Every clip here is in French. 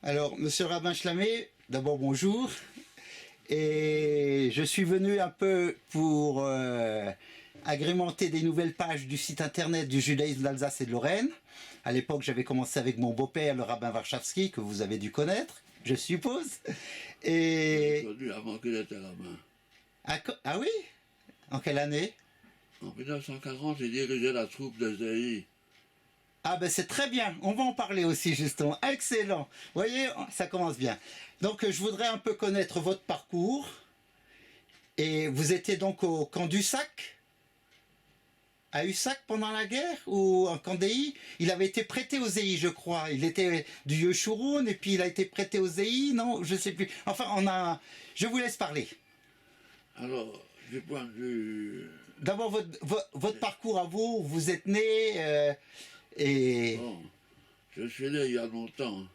Alors, monsieur le rabbin Shlamé, d'abord bonjour. Et je suis venu un peu pour agrémenter des nouvelles pages du site internet du judaïsme d'Alsace et de Lorraine. À l'époque, j'avais commencé avec mon beau-père, le rabbin Warszawski, que vous avez dû connaître, je suppose. J'ai Et... connu avant qu'il était rabbin. Ah oui? En quelle année? En 1940, j'ai dirigé la troupe de ZI. Ah ben c'est très bien, on va en parler aussi justement. Excellent. Vous voyez, ça commence bien. Donc je voudrais un peu connaître votre parcours. Et vous étiez donc au camp du Sac, à Ussac pendant la guerre, ou en camp d'Ei? Il avait été prêté aux EI, je crois. Il était du Yeshurun et puis il a été prêté aux EI, non? Je sais plus. Enfin, on a. Je vous laisse parler. Alors, du point de vue. D'abord, votre parcours à vous, vous êtes né et. Bon, je suis né il y a longtemps.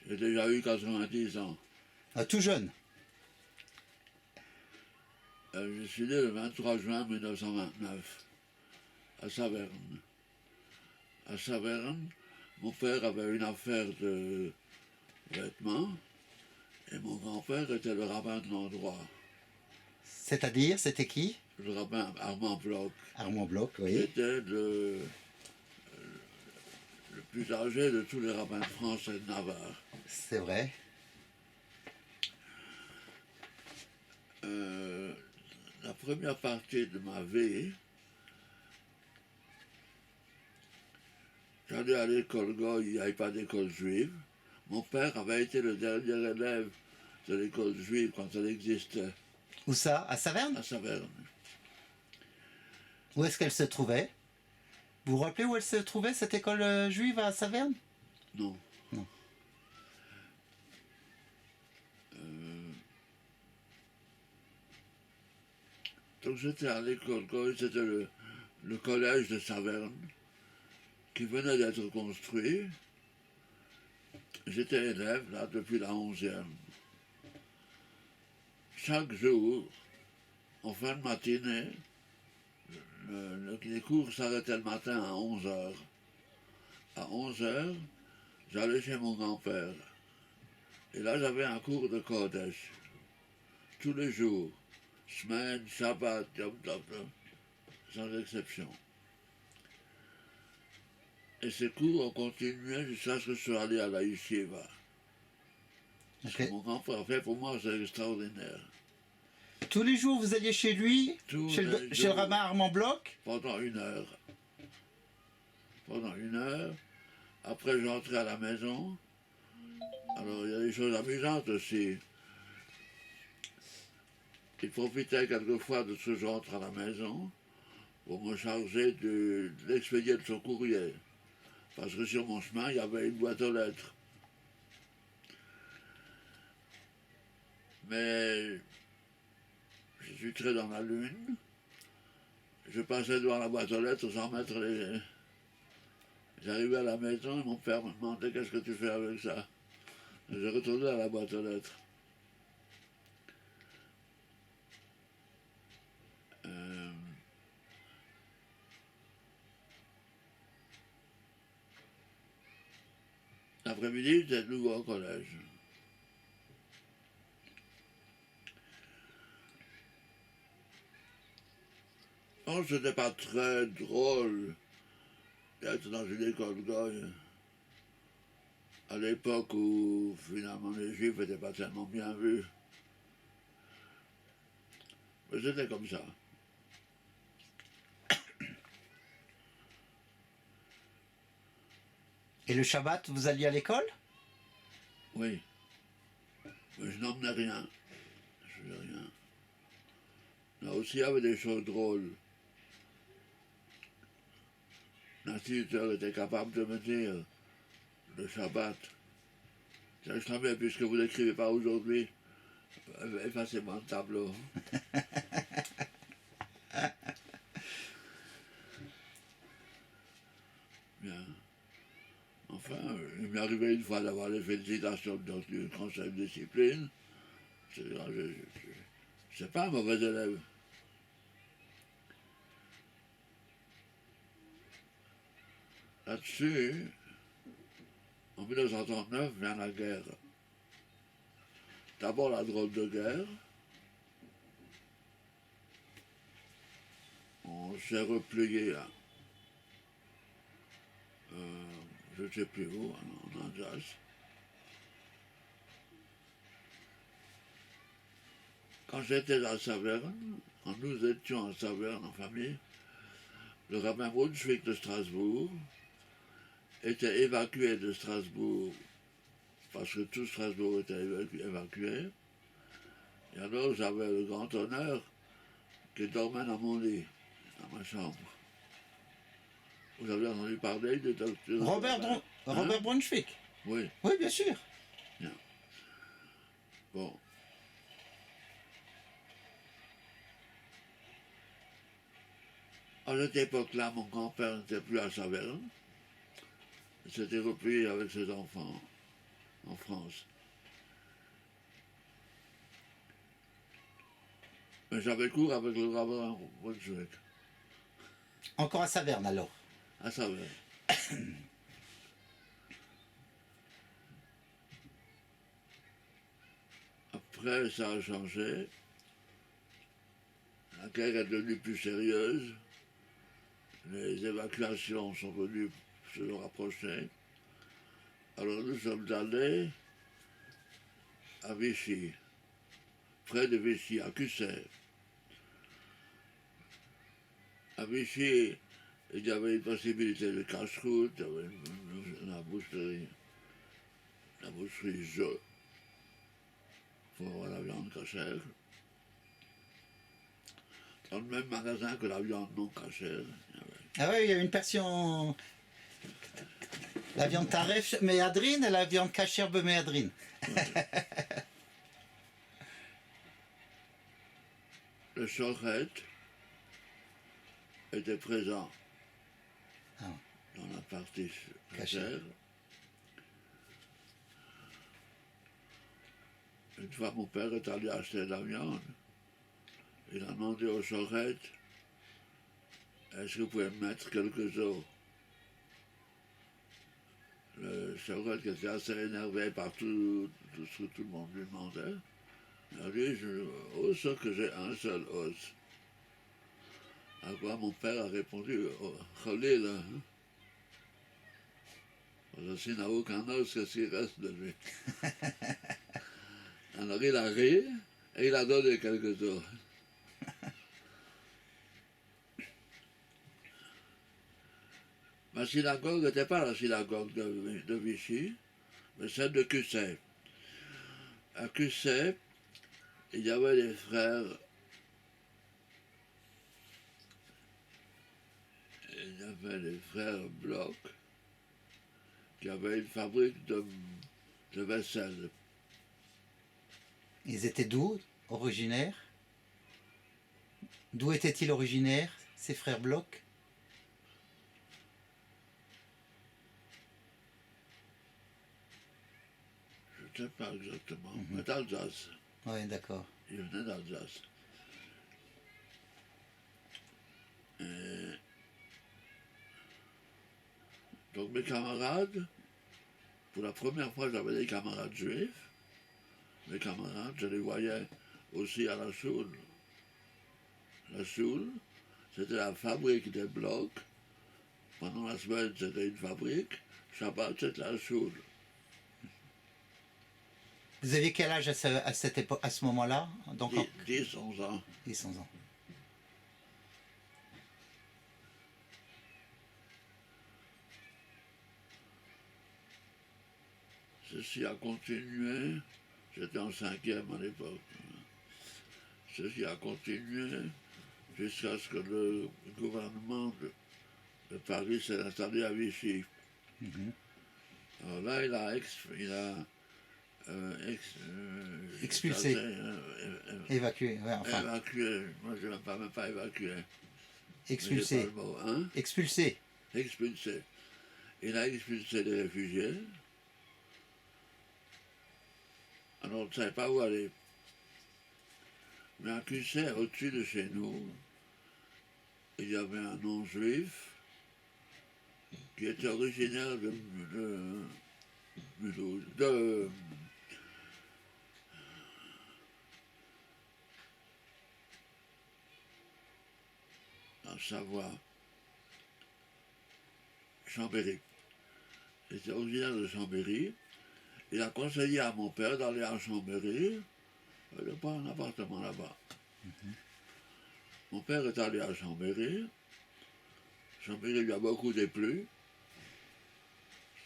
J'ai déjà eu 90 ans. Tout jeune. Je suis né le 23 juin 1929 à Saverne. À Saverne, mon père avait une affaire de vêtements et mon grand-père était le rabbin de l'endroit. C'est-à-dire, c'était qui? Le rabbin Armand Bloch, Armand Bloch, qui oui. était le plus âgé de tous les rabbins de France et de Navarre. C'est vrai. La première partie de ma vie, j'allais à l'école Goy, il n'y avait pas d'école juive. Mon père avait été le dernier élève de l'école juive quand elle existait, Où ça? À Saverne? à Saverne. Où est-ce qu'elle se trouvait? Vous vous rappelez où elle se trouvait, cette école juive à Saverne? Non. Non. Donc j'étais à l'école Goy, c'était le collège de Saverne, qui venait d'être construit. J'étais élève là depuis la 11e. Chaque jour, en fin de matinée, les cours s'arrêtaient le matin à 11 heures. À 11 heures, j'allais chez mon grand-père. Et là, j'avais un cours de Kodesh. Tous les jours. Semaine, Shabbat, Yom Tov, sans exception. Et ces cours ont continué jusqu'à ce que je sois allé à la Yeshiva. Ce que Ok. mon grand-père fait pour moi, c'est extraordinaire. Tous les jours, vous alliez chez lui, Tous chez les chez le jours, rabbin Armand Bloch? pendant 1 heure. Pendant 1 heure. Après, j'entrais à la maison. Alors, il y a des choses amusantes aussi. Il profitait quelquefois de ce que j'entre à la maison pour me charger de l'expédier de son courrier. Parce que sur mon chemin, il y avait une boîte aux lettres. Mais je suis très dans la lune. Je passais devant la boîte aux lettres sans mettre les... J'arrivais à la maison et mon père me demandait qu'est-ce que tu fais avec ça. Je retournais à la boîte aux lettres. Euh, L'après-midi, j'étais de nouveau au collège. Non, c'était pas très drôle d'être dans une école goy à l'époque où finalement les juifs n'étaient pas tellement bien vus. Mais c'était comme ça. Et le Shabbat, vous alliez à l'école? Oui. Mais je n'emmenais rien. Je faisais rien. Là aussi, il y avait des choses drôles. L'instituteur était capable de me dire le Shabbat. Je savais, puisque vous n'écrivez pas aujourd'hui, effacez-moi le tableau. Bien. Enfin, il m'est arrivé une fois d'avoir les félicitations du conseil de discipline. C'est pas un mauvais élève. Là-dessus, En 1939 vient la guerre. D'abord la drôle de guerre. On s'est replié à, je ne sais plus où, en Alsace. Quand j'étais à Saverne, quand nous étions à Saverne en famille, le rabbin Brunswick de Strasbourg était évacué de Strasbourg parce que tout Strasbourg était évacué. Et alors j'avais le grand honneur qu'il dormait dans mon lit, dans ma chambre. Vous avez entendu parler de docteur Robert Brunswick? Oui. Oui, bien sûr. Bien. Bon. À cette époque-là, mon grand-père n'était plus à Saverne. Il s'était replié avec ses enfants en France. Mais j'avais cours avec le rabbin Brunswick, Encore à Saverne alors. à Saverne. Après, ça a changé. La guerre est devenue plus sérieuse. Les évacuations sont venues se rapprocher. Alors nous sommes allés à Vichy, près de Vichy, à Cusset. À Vichy, il y avait une possibilité de casse-croûte, il y avait la boucherie Je, pour avoir la viande cachère. Dans le même magasin que la viande non cachère. Ah oui, il y a une version. La viande taref méadrine et la viande cachère méadrine. Le Chorette était présent dans la partie cachère. Une fois, mon père est allé acheter de la viande. Il a demandé au Chorette, est-ce que vous pouvez me mettre quelques os? Le Chorette, qui était assez énervé par tout ce que tout le monde lui demandait, il a dit, os que j'ai un seul os. À quoi mon père a répondu, relais là. Parce qu'il n'a aucun os, qu'est-ce qui reste de lui? Alors il a ri et il a donné quelques os. Ma synagogue n'était pas la synagogue de Vichy, mais celle de Cusset. À Cusset, il y avait des frères. Il y avait les frères Bloch qui avaient une fabrique de vaisselle. Ils étaient d'où originaires? D'où étaient-ils originaires, ces frères Bloch? Je ne sais pas exactement, mais d'Alsace. Oui, d'accord. Ils venaient d'Alsace. Donc mes camarades, pour la première fois j'avais des camarades juifs. Mes camarades, je les voyais aussi à la Soule. La Soule, c'était la fabrique des blocs. Pendant la semaine, c'était une fabrique. Shabbat, c'était la Soule. Vous aviez quel âge à cette époque, à ce moment-là? Donc 10, 11 ans. 10, 11 ans. Ceci a continué. J'étais en 5e à l'époque. Ceci a continué jusqu'à ce que le gouvernement de Paris s'est installé à Vichy. Alors là, il a expulsé. Évacué, ouais, enfin. Évacué, moi je ne vais même pas évacué. Expulsé. Hein? Expulsé. Expulsé. Il a expulsé les réfugiés. Alors on ne savait pas où aller. Mais à Cusset, au-dessus de chez nous, il y avait un non-juif qui était originaire Mulhouse, en Savoie, Chambéry. Il était originaire de Chambéry. Il a conseillé à mon père d'aller à Chambéry. Il n'y a pas un appartement là-bas. Mon père est allé à Chambéry. Chambéry lui a beaucoup déplu.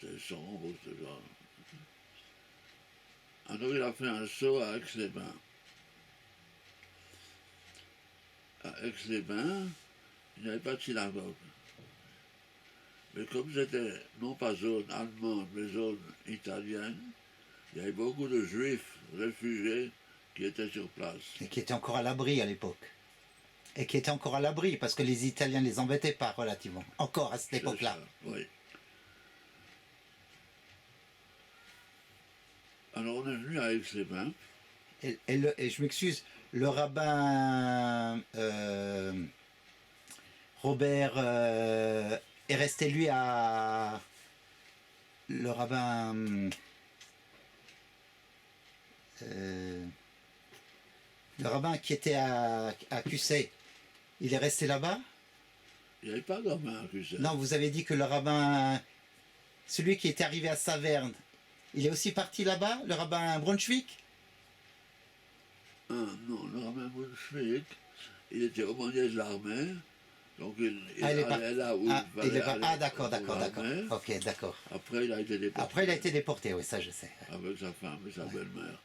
C'était sombre, c'était genre. Alors il a fait un saut à Aix-les-Bains. À Aix-les-Bains, il n'y avait pas de synagogue. Mais comme c'était non pas zone allemande, mais zone italienne, il y avait beaucoup de juifs réfugiés qui étaient sur place. Et qui était encore à l'abri à l'époque. Et qui était encore à l'abri, parce que les Italiens ne les embêtaient pas relativement. Encore à cette époque-là. Oui. Alors on est venu à Aix-les-Bains. Et je m'excuse, le rabbin Robert est resté lui à... Le rabbin... le rabbin qui était à QC, il est resté là-bas? Il n'y avait pas de rabbin à QC. Non, vous avez dit que le rabbin... Celui qui était arrivé à Saverne, il est aussi parti là-bas, le rabbin Brunswick? Ah, non, le rabbin Brunswick, il était aumônier de l'armée, donc il allait là où il fallait aller. Ah, d'accord. Ok, d'accord. Après, il a été déporté. Après, il a été déporté, oui, ça je sais. Avec sa femme et sa belle-mère.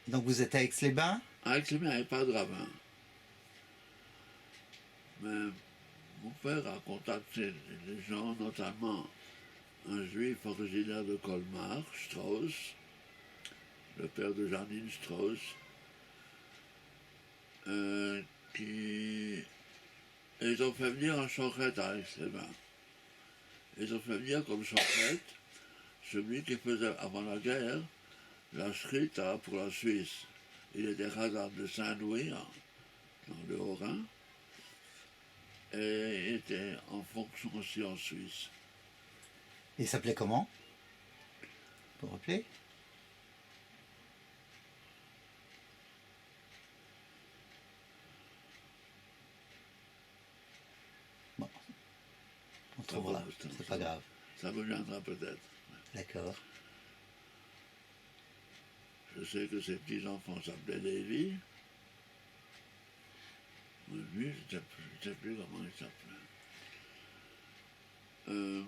Donc vous êtes à Aix-les-Bains? À Aix-les-Bains, il n'y avait pas de rabbin. Mais mon père a contacté des gens, notamment un juif originaire de Colmar, Strauss, le père de Janine Strauss, qui... Et ils ont fait venir un chocrette à Aix-les-Bains. Ils ont fait venir comme chocrette celui qui faisait, avant la guerre, la shrita pour la Suisse. Il était Khazan de Saint-Louis, dans le Haut-Rhin, et était en fonction aussi en Suisse. Il s'appelait comment? Vous vous rappelez? Bon, on trouvera, c'est pas grave. Ça me viendra peut-être. D'accord. Je sais que ses petits-enfants s'appelaient Lévi. Lui, je ne sais plus comment il s'appelait.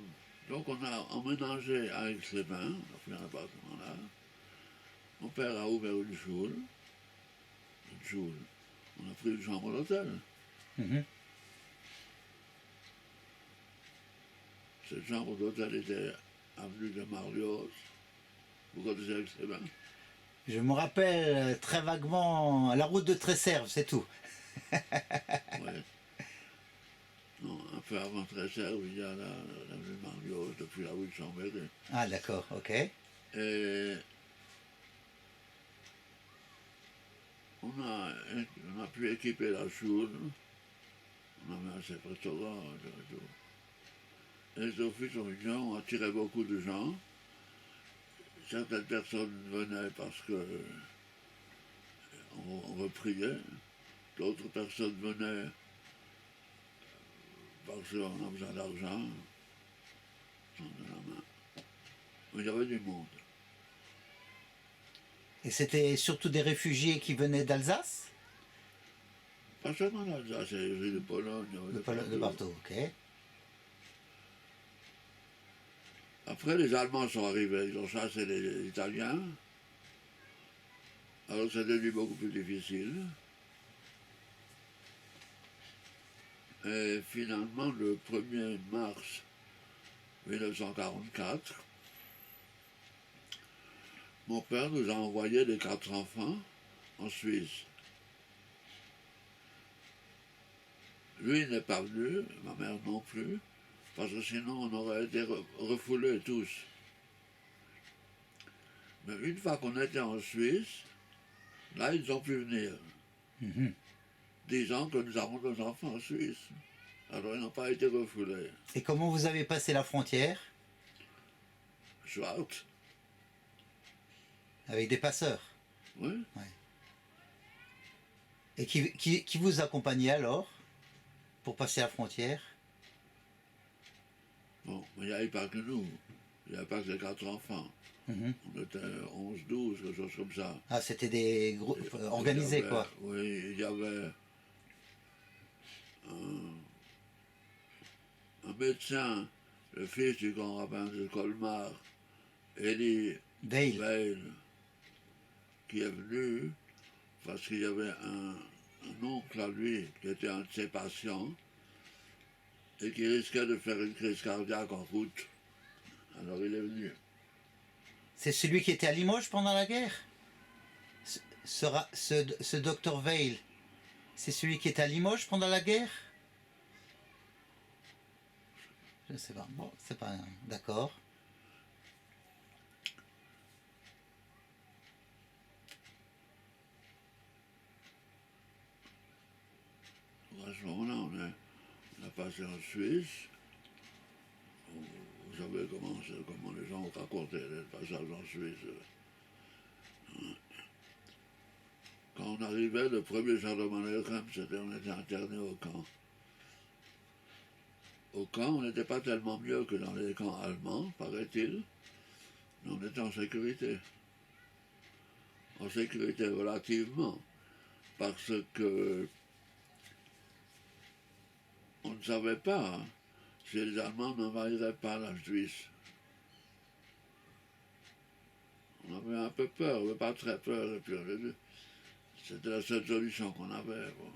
Donc on a emménagé à Aix-les-Bains, on a pris un appartement là. Mon père a ouvert une choule. On a pris une chambre d'hôtel. Cette chambre d'hôtel était avenue de Marlios. Vous connaissez Aix-les-Bains? Je me rappelle très vaguement la route de Tresserve, c'est tout. Ouais. Non, un peu avant Tresserve, il y a l'avenue de Marlios, depuis la rue de Chambéry. Ah d'accord, ok. Et on a pu équiper la choule. On avait un chef restaurant. Et au fur et à mesure, on attirait beaucoup de gens. Certaines personnes venaient parce que on repriait. D'autres personnes venaient parce qu'on a besoin d'argent. Mais il y avait du monde. Et c'était surtout des réfugiés qui venaient d'Alsace? Pas seulement d'Alsace, il y avait de Pologne, De partout, ok. Après, les Allemands sont arrivés, ils ont chassé les Italiens. Alors c'est devenu beaucoup plus difficile. Et finalement, le 1er mars 1944, mon père nous a envoyé les 4 enfants en Suisse. Lui n'est pas venu, ma mère non plus, parce que sinon on aurait été refoulés tous. Mais une fois qu'on était en Suisse, là ils ont pu venir, disant que nous avons nos enfants en Suisse. Alors ils n'ont pas été refoulés. Et comment vous avez passé la frontière? Schwartz, Avec des passeurs. oui. Et qui vous accompagnait alors pour passer la frontière? Bon, mais il n'y avait pas que nous. Il n'y avait pas que les 4 enfants. Mhm. On était 11, 12, quelque chose comme ça. Ah, c'était des groupes Et organisés, il y avait- quoi. Oui, il y avait un médecin, le fils du grand rabbin de Colmar, Elie Veil. Weil, qui est venu parce qu'il y avait un oncle à lui qui était un de ses patients et qui risquait de faire une crise cardiaque en route. Alors il est venu. C'est celui qui était à Limoges pendant la guerre? Ce docteur Veil, c'est celui qui était à Limoges pendant la guerre? Je ne sais pas. Bon, c'est pas... D'accord. À ce moment-là, on a passé en Suisse. Vous savez comment les gens ont raconté le passage en Suisse. Quand on arrivait, le premier jour de Mannerheim, on était interné au camp. Au camp, on n'était pas tellement mieux que dans les camps allemands, paraît-il, mais on était en sécurité. En sécurité relativement, parce que on ne savait pas si les Allemands n'envahiraient pas la Suisse. On avait un peu peur, mais pas très peur, et puis c'était la seule solution qu'on avait. Bon.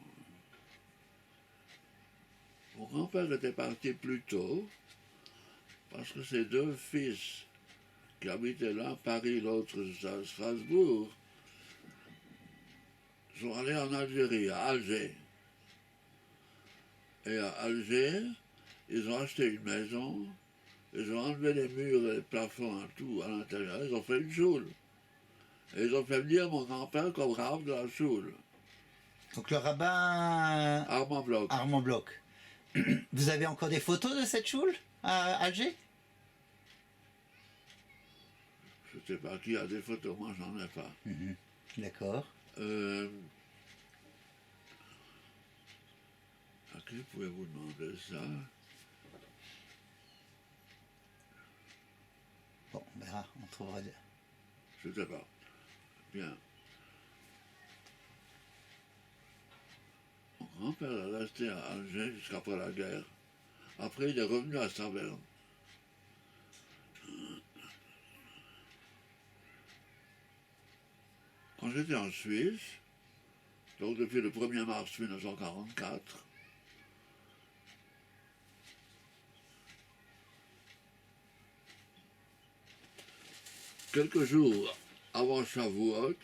Mon grand-père était parti plus tôt, parce que ses 2 fils, qui habitaient l'un à Paris, l'autre à Strasbourg, sont allés en Algérie, à Alger. Et à Alger, ils ont acheté une maison, ils ont enlevé les murs et les plafonds et tout à l'intérieur, ils ont fait une choule. Et ils ont fait venir mon grand-père comme rave de la choule. Donc le rabbin Armand Bloch. Armand Bloch. Vous avez encore des photos de cette choule à Alger? Je ne sais pas qui a des photos, moi j'en ai pas. D'accord. À qui pouvez-vous demander ça? Bon, on verra, on trouvera. Je ne sais pas. Bien. Mon grand-père est resté à Alger jusqu'après la guerre. Après, il est revenu à Saverne. Quand j'étais en Suisse, donc depuis le 1er mars 1944, quelques jours avant Shavuot,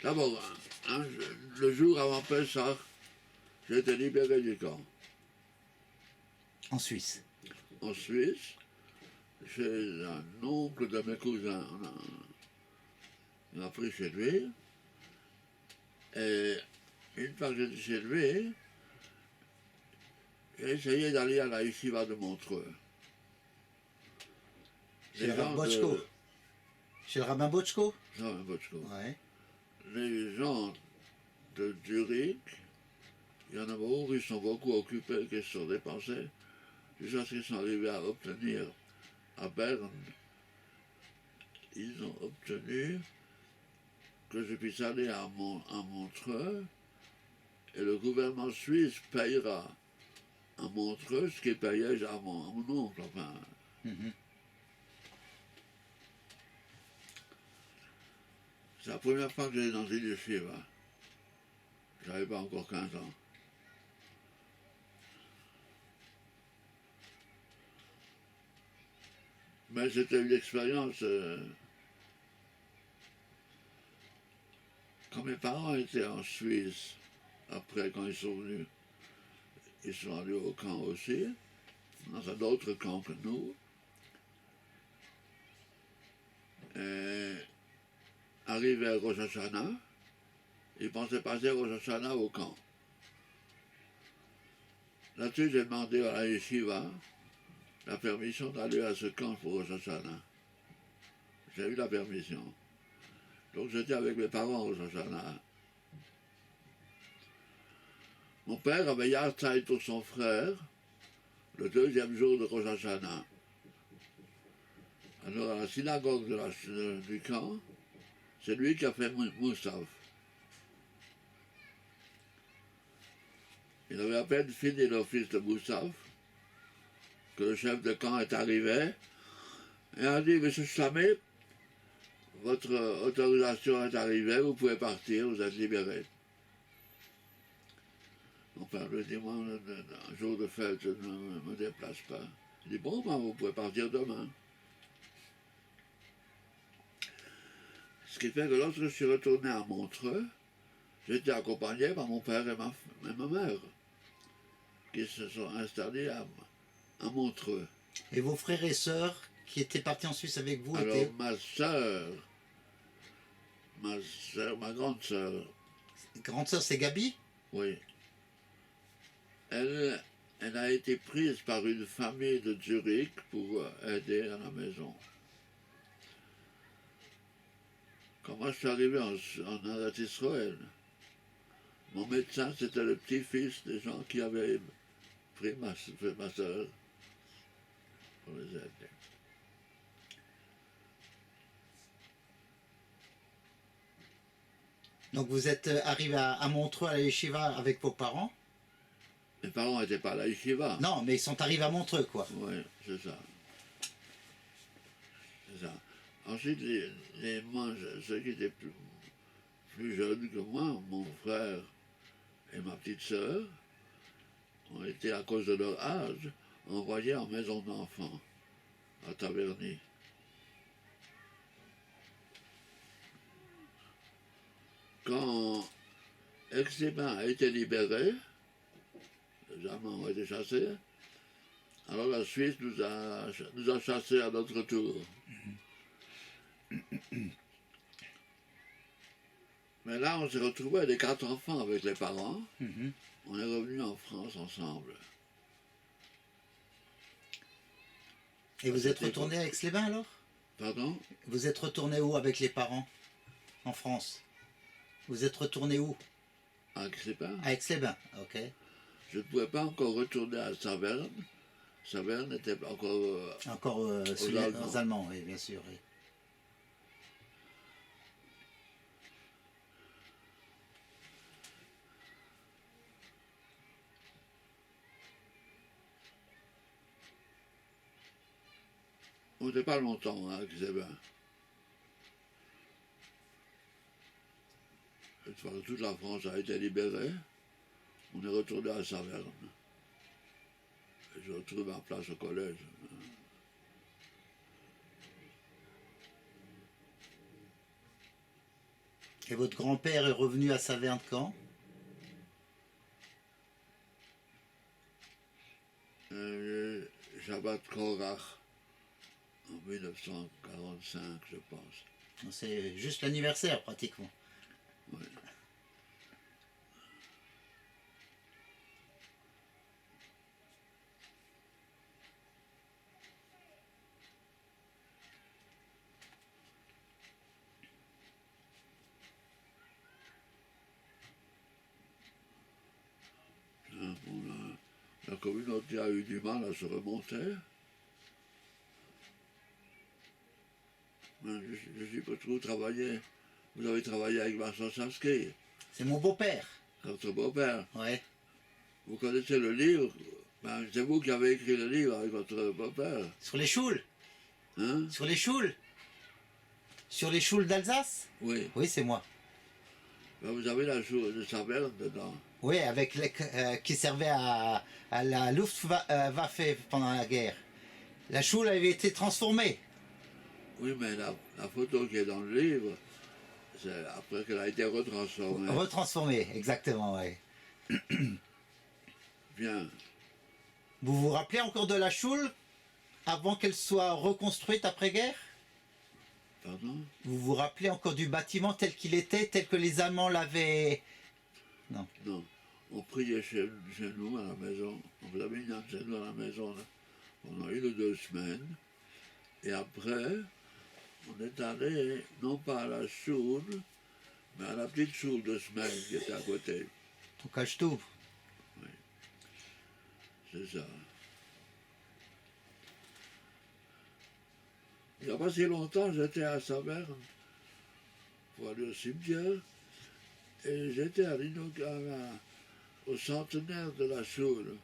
d'abord, le jour avant Pessah, j'ai été libéré du camp. En Suisse. En Suisse, chez un oncle de mes cousins, on a pris chez lui. Et une fois que j'étais chez lui, j'ai essayé d'aller à la yeshiva de Montreux. Chez le rabbin Bochko. Chez le rabbin Bochko? Non, Bochko. Ouais. Les gens de Zurich, il y en a beaucoup qui sont beaucoup occupés, qui se sont dépensés, jusqu'à ce qu'ils sont arrivés à obtenir à Berne, ils ont obtenu que je puisse aller à Montreux, et le gouvernement suisse payera à Montreux ce qu'il payait à mon oncle, enfin. C'est la première fois que j'allais dans une yeshiva. J'avais pas encore 15 ans. Mais c'était une expérience. Quand mes parents étaient en Suisse, après quand ils sont venus, ils sont allés au camp aussi, dans un autre camp que nous. Et arrivés à Rosh Hashanah, ils pensaient passer Rosh Hashanah au camp. Là-dessus, j'ai demandé à la yeshiva la permission d'aller à ce camp pour Rosh Hashanah. J'ai eu la permission. Donc j'étais avec mes parents au Rosh Hashanah. Mon père avait Yahrzeit pour son frère le deuxième jour de Rosh Hashanah. Alors à la synagogue du camp, c'est lui qui a fait Moussaf. Il avait à peine fini l'office de Moussaf que le chef de camp est arrivé et a dit: Monsieur Shlamé, votre autorisation est arrivée, vous pouvez partir, vous êtes libéré. Mon père lui dit: moi, un jour de fête, je ne me déplace pas. Il dit: bon, ben, vous pouvez partir demain. Ce qui fait que lorsque je suis retourné à Montreux, j'étais accompagné par mon père et ma mère, qui se sont installés à Montreux. Et vos frères et sœurs qui étaient partis en Suisse avec vous Alors étaient... ma grande sœur, Grande sœur, c'est Gabi? oui, elle a été prise par une famille de Zurich pour aider à la maison. Quand moi je suis arrivé en Eretz Israël, mon médecin c'était le petit-fils des gens qui avaient pris ma sœur pour les aider. Donc vous êtes arrivé à Montreux, à la yeshiva avec vos parents? Mes parents n'étaient pas à la yeshiva. Non, mais ils sont arrivés à Montreux, quoi. Oui, c'est ça. C'est ça. Ensuite, ceux qui étaient plus jeunes que moi, mon frère et ma petite sœur, ont été, à cause de leur âge, envoyés en maison d'enfants à Taverny. Quand Aix-les-Bains a été libéré, les Allemands ont été chassés, alors la Suisse nous a chassés à notre tour. Mais là, on s'est retrouvés avec 4 enfants avec les parents. On est revenus en France ensemble. Et vous êtes retourné à Aix-les-Bains alors? Pardon? Vous êtes retourné où avec les parents? En France? Vous êtes retourné où? À Aix-les-Bains. À Aix-les-Bains, ok. Je ne pouvais pas encore retourner à Saverne. Saverne était encore... Encore sous les Allemands, oui, bien sûr. Oui. On n'était pas longtemps à Aix-les-Bains. Une fois que toute la France a été libérée, on est retourné à Saverne. Et je retrouve ma place au collège. Et votre grand-père est revenu à Saverne quand? Shabbat Korach, en 1945, je pense. C'est juste l'anniversaire, pratiquement. Oui. La communauté a eu du mal à se remonter. Je suppose que vous avez travaillé avec Vincent Samsky, C'est mon beau-père. votre beau-père. Ouais. Vous connaissez le livre? Ben, c'est vous qui avez écrit le livre avec votre beau-père. Sur les choules? Hein? Sur les choules? Sur les choules d'Alsace? Oui. Oui, c'est moi. Ben, vous avez la choule de Saverne dedans. Oui, avec qui servait à la Luftwaffe pendant la guerre. La choule avait été transformée. Oui, mais la photo qui est dans le livre, c'est après qu'elle a été retransformée. Retransformée, exactement, oui. Bien. Vous vous rappelez encore de la choule avant qu'elle soit reconstruite après-guerre? Pardon? Vous vous rappelez encore du bâtiment tel qu'il était, tel que les Allemands l'avaient... Non. Non. on priait chez nous à la maison. On faisait minyan chez nous à la maison là, pendant 1 ou 2 semaines. Et après, on est allé, non pas à la choule, mais à la petite choule de semaine qui était à côté. Au Kashtou. C'est ça. Il n'y a pas si longtemps, j'étais à Saverne pour aller au cimetière et j'étais au centenaire de la choule.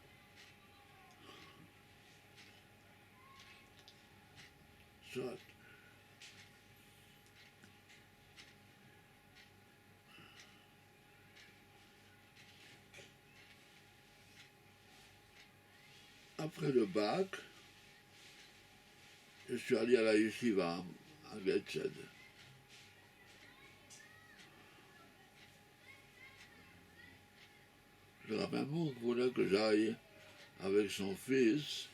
Soit. Après le bac, je suis allé à la yeshiva à Getzed. Le rabbin Mouk voulait que j'aille avec son fils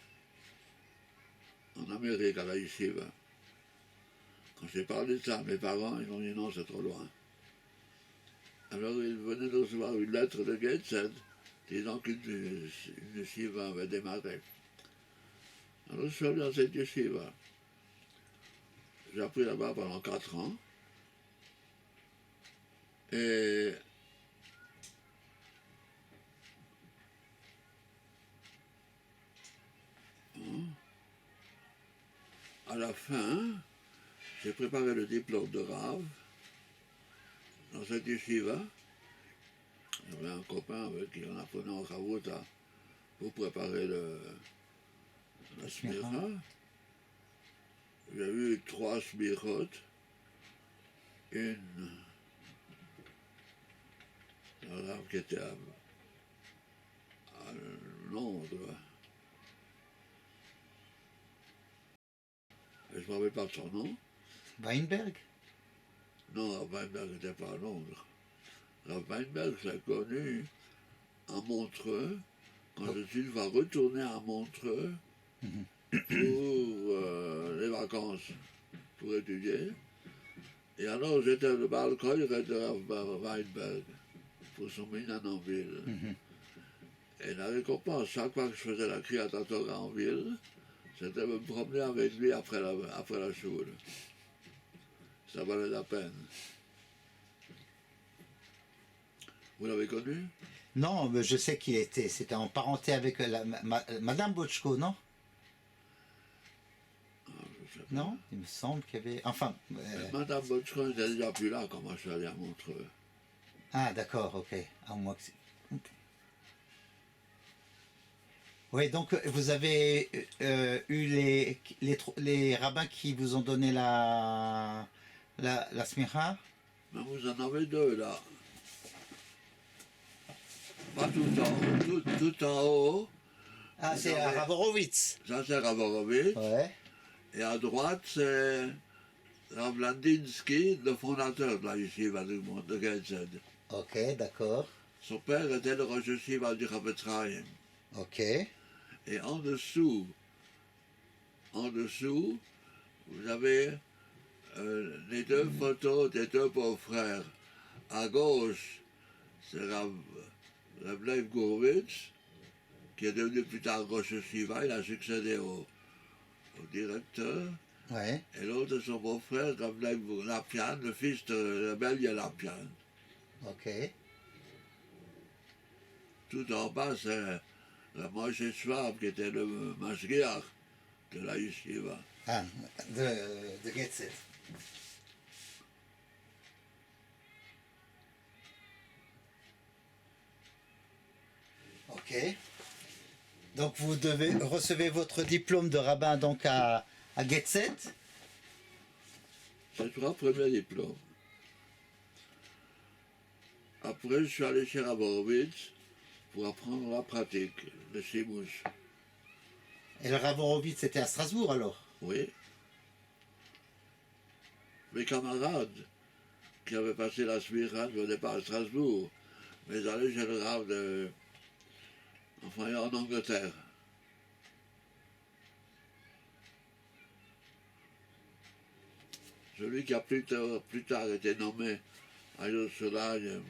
en Amérique à la yeshiva. Quand j'ai parlé de ça à mes parents, ils m'ont dit non, c'est trop loin. Alors ils venaient de recevoir une lettre de Getzed disant qu'une yeshiva avait démarré. Alors je suis allé dans cette yeshiva. J'ai appris là-bas pendant 4 ans. Et à la fin, j'ai préparé le diplôme de Rav dans cette yeshiva. J'avais un copain avec qui on apprenait en Chavruta pour préparer la smira. J'ai eu 3 smirot, une Rav qui était à Londres. Et je ne me rappelle pas de son nom. Weinberg. Non, Rav Weinberg n'était pas à Londres. Rav Weinberg, j'ai connu à Montreux, quand je suis retourner à Montreux pour les vacances, pour étudier. Et alors j'étais le balcon de Rav Weinberg pour son minyan en ville. Et la récompense, chaque fois que je faisais la Kriyat Torah en ville, c'était me promener avec lui après la choule. Ça valait la peine. Vous l'avez connu? Non, mais je sais qu'il était. C'était en parenté avec Madame Bochko, non? Je sais pas. Non, il me semble qu'il y avait. Enfin. Madame Bochko n'était déjà plus là quand moi je suis allé à Montreux. Ah, d'accord, ok. À moins que oui, donc vous avez eu les rabbins qui vous ont donné la smicha? Mais vous en avez 2 là. Pas tout en haut, tout en haut. Ah, c'est à Rav Horowitz. Ça c'est Rav Horowitz. Ouais. Et à droite c'est Rav Landinsky, le fondateur de la yeshiva de Getzed. Ok, d'accord. Son père était le Rosh Yeshiva du Chafetz Chaim. Ok. Et en dessous, vous avez les 2 photos des 2 beaux frères. À gauche, c'est Rav Lev Gurwitz, qui est devenu plus tard Rosh Yeshiva, il a succédé au directeur. Ouais. Et l'autre, c'est son beau-frère, Rav Lev Lapian, le fils de Belia Lapian. Ok. Tout en bas, c'est la Moshe Schwab, qui était le mashgiach de la yeshiva. Ah, de Getzet. Ok. Donc vous recevez votre diplôme de rabbin donc à Getzet. C'est 3 premiers diplômes. Après, je suis allé chez Rav Horowitz pour apprendre la pratique, le shimouch. Et le Rav Horowitz c'était à Strasbourg alors? Oui. Mes camarades qui avaient passé la smicha ne venaient pas à Strasbourg, mais ils allaient chez le Rav en Angleterre. Celui qui a plus tard été nommé à Yerushalayim,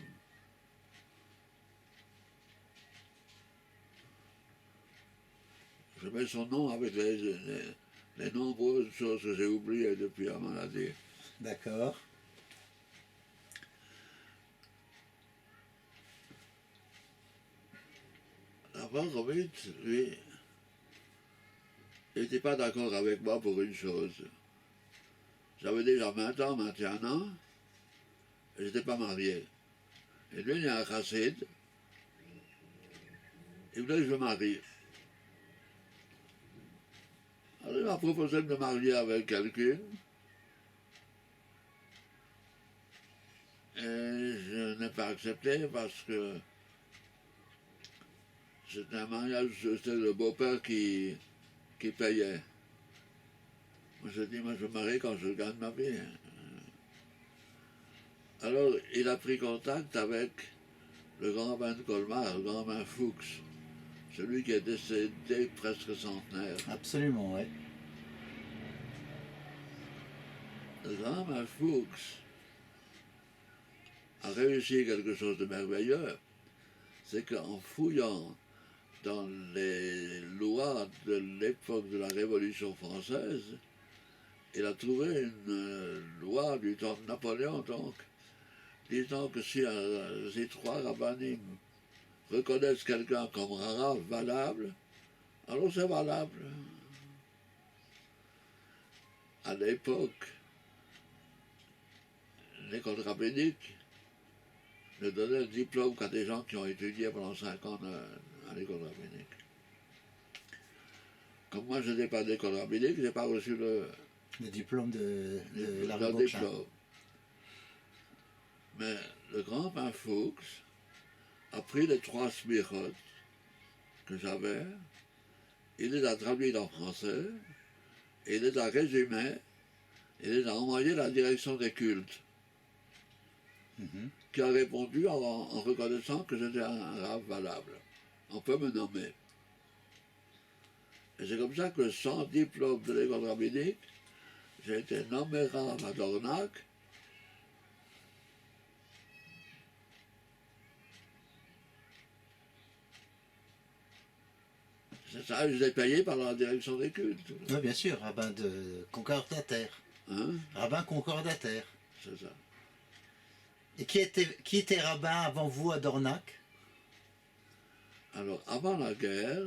Je mets son nom avec les nombreuses choses que j'ai oubliées depuis la maladie. D'accord. Avant, Robert, lui, il n'était pas d'accord avec moi pour une chose. J'avais déjà 20 ans, 21 ans, et je n'étais pas marié. Et lui, il est un chassid. Il voulait que je me marie. Alors il m'a proposé de me marier avec quelqu'un. Et je n'ai pas accepté parce que c'était un mariage, c'était le beau-père qui payait. Moi j'ai dit, moi je me marie quand je gagne ma vie. Alors il a pris contact avec le grand-bain de Colmar, le grand-bain Fuchs, celui qui est décédé presque centenaire. Absolument, ouais. Le grand-bain Fuchs a réussi quelque chose de merveilleux, c'est qu'en fouillant dans les lois de l'époque de la Révolution française, il a trouvé une loi du temps de Napoléon, donc, disant que si ces trois rabbinim reconnaissent quelqu'un comme arabe valable, alors c'est valable. À l'époque, l'école rabbinique ne donnait le diplôme qu'à des gens qui ont étudié pendant 5 ans à l'école rabbinique. Comme moi, je n'ai pas d'école rabbinique, je n'ai pas reçu le diplôme de la le Bourchin. diplôme. Mais le grand-père Fuchs a pris les 3 smirotes que j'avais, il les a traduits en français, et il les a résumés, et il les a envoyés à la direction des cultes, qui a répondu en reconnaissant que j'étais un arabe valable. On peut me nommer. Et c'est comme ça que sans diplôme de l'école rabbinique, j'ai été nommé rave à Dornac. C'est ça, je l'ai payé par la direction des cultes. Oui, bien sûr, rabbin de concordataire. Hein? Rabbin concordataire. C'est ça. Et qui était rabbin avant vous à Dornac? Alors, avant la guerre,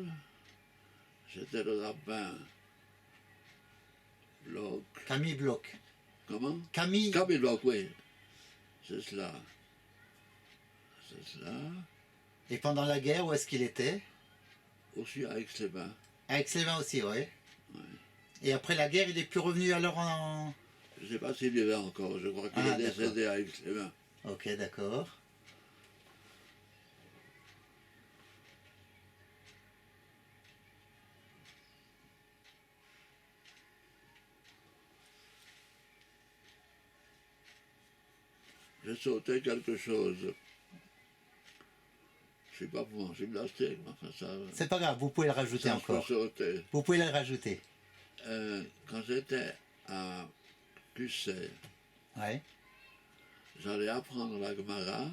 j'étais le rabbin Bloch. Camille Bloch. Comment? Camille Bloch, oui. C'est cela. C'est cela. Et pendant la guerre, où est-ce qu'il était? Aussi à Aix-les-Bains. À Aix-les-Bains aussi, oui. Ouais. Et après la guerre, il est plus revenu alors en... Je ne sais pas s'il vivait encore. Je crois qu'il est décédé à Aix-les-Bains. Ok, d'accord. J'ai sauté quelque chose. Je ne sais pas pour en gymnastique, mais enfin ça... C'est pas grave, vous pouvez le rajouter ça, encore. Je peux sauter. Vous pouvez le rajouter. Quand j'étais à QC, Ouais. j'allais apprendre la Gemara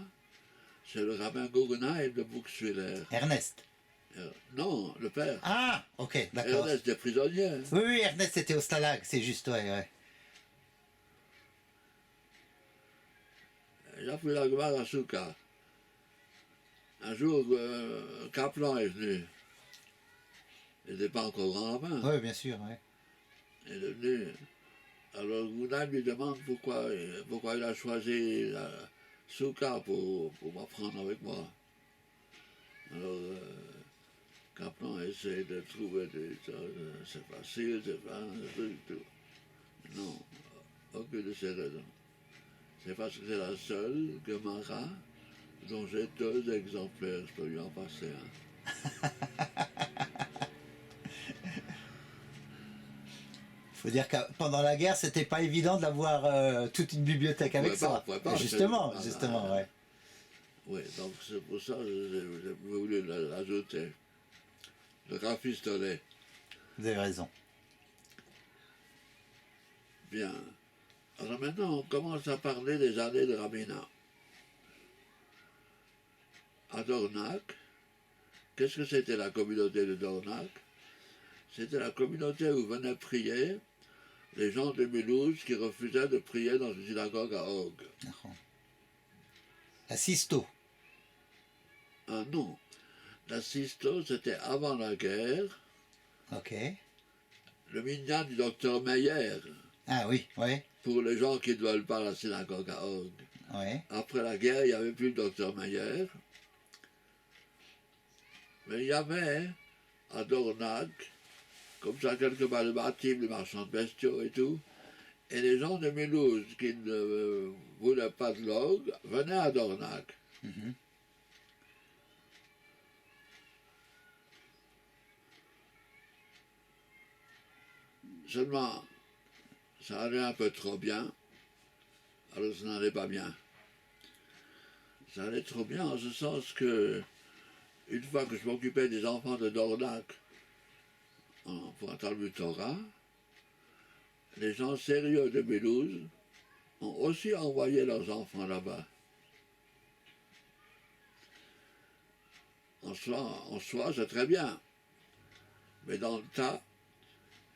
chez le rabbin Guggenheim de Buxwiller. Ernest. Non, le père. Ah, ok, d'accord. Ernest des prisonniers. Oui, oui, Ernest était au Stalag, c'est juste, ouais, ouais. J'ai appris la Gemara à Souka. Un jour, Kaplan est venu. Il n'était pas encore grand rabbin. Oui, bien sûr, ouais. Il est venu. Alors Guggenheim lui demande pourquoi il a choisi la Souka pour m'apprendre avec moi. Alors, Kaplan essaie de trouver des choses, c'est facile, c'est pas un truc, tout. Non, aucune de ces raisons. C'est parce que c'est la seule Gemara dont j'ai 2 exemplaires, je peux lui en passer un. Faut dire que pendant la guerre, c'était pas évident d'avoir toute une bibliothèque avec ça. Justement, ouais. Oui, donc c'est pour ça que j'ai voulu l'ajouter. Le rafistolet. Vous avez raison. Bien. Alors maintenant, on commence à parler des années de rabbinat. À Dornac, qu'est-ce que c'était la communauté de Dornac? C'était la communauté où venaient prier les gens de Mulhouse qui refusaient de prier dans une synagogue à Og. La Sisto. Ah non, la Sisto, c'était avant la guerre, Ok. le minyan du docteur Meyer, Ah oui, ouais, pour les gens qui ne veulent pas la synagogue à Og. ouais. Après la guerre, il n'y avait plus le docteur Meyer, mais il y avait à Dornac, comme ça, quelques bâtiments, les marchands de bestiaux et tout, et les gens de Mulhouse qui ne voulaient pas de l'Og venaient à Dornac. Mhm. Seulement, ça allait un peu trop bien, alors ça n'allait pas bien. Ça allait trop bien en ce sens que, une fois que je m'occupais des enfants de Dornac pour un Talmud Torah, les gens sérieux de Mulhouse ont aussi envoyé leurs enfants là-bas. En soi, c'est très bien. Mais dans le tas,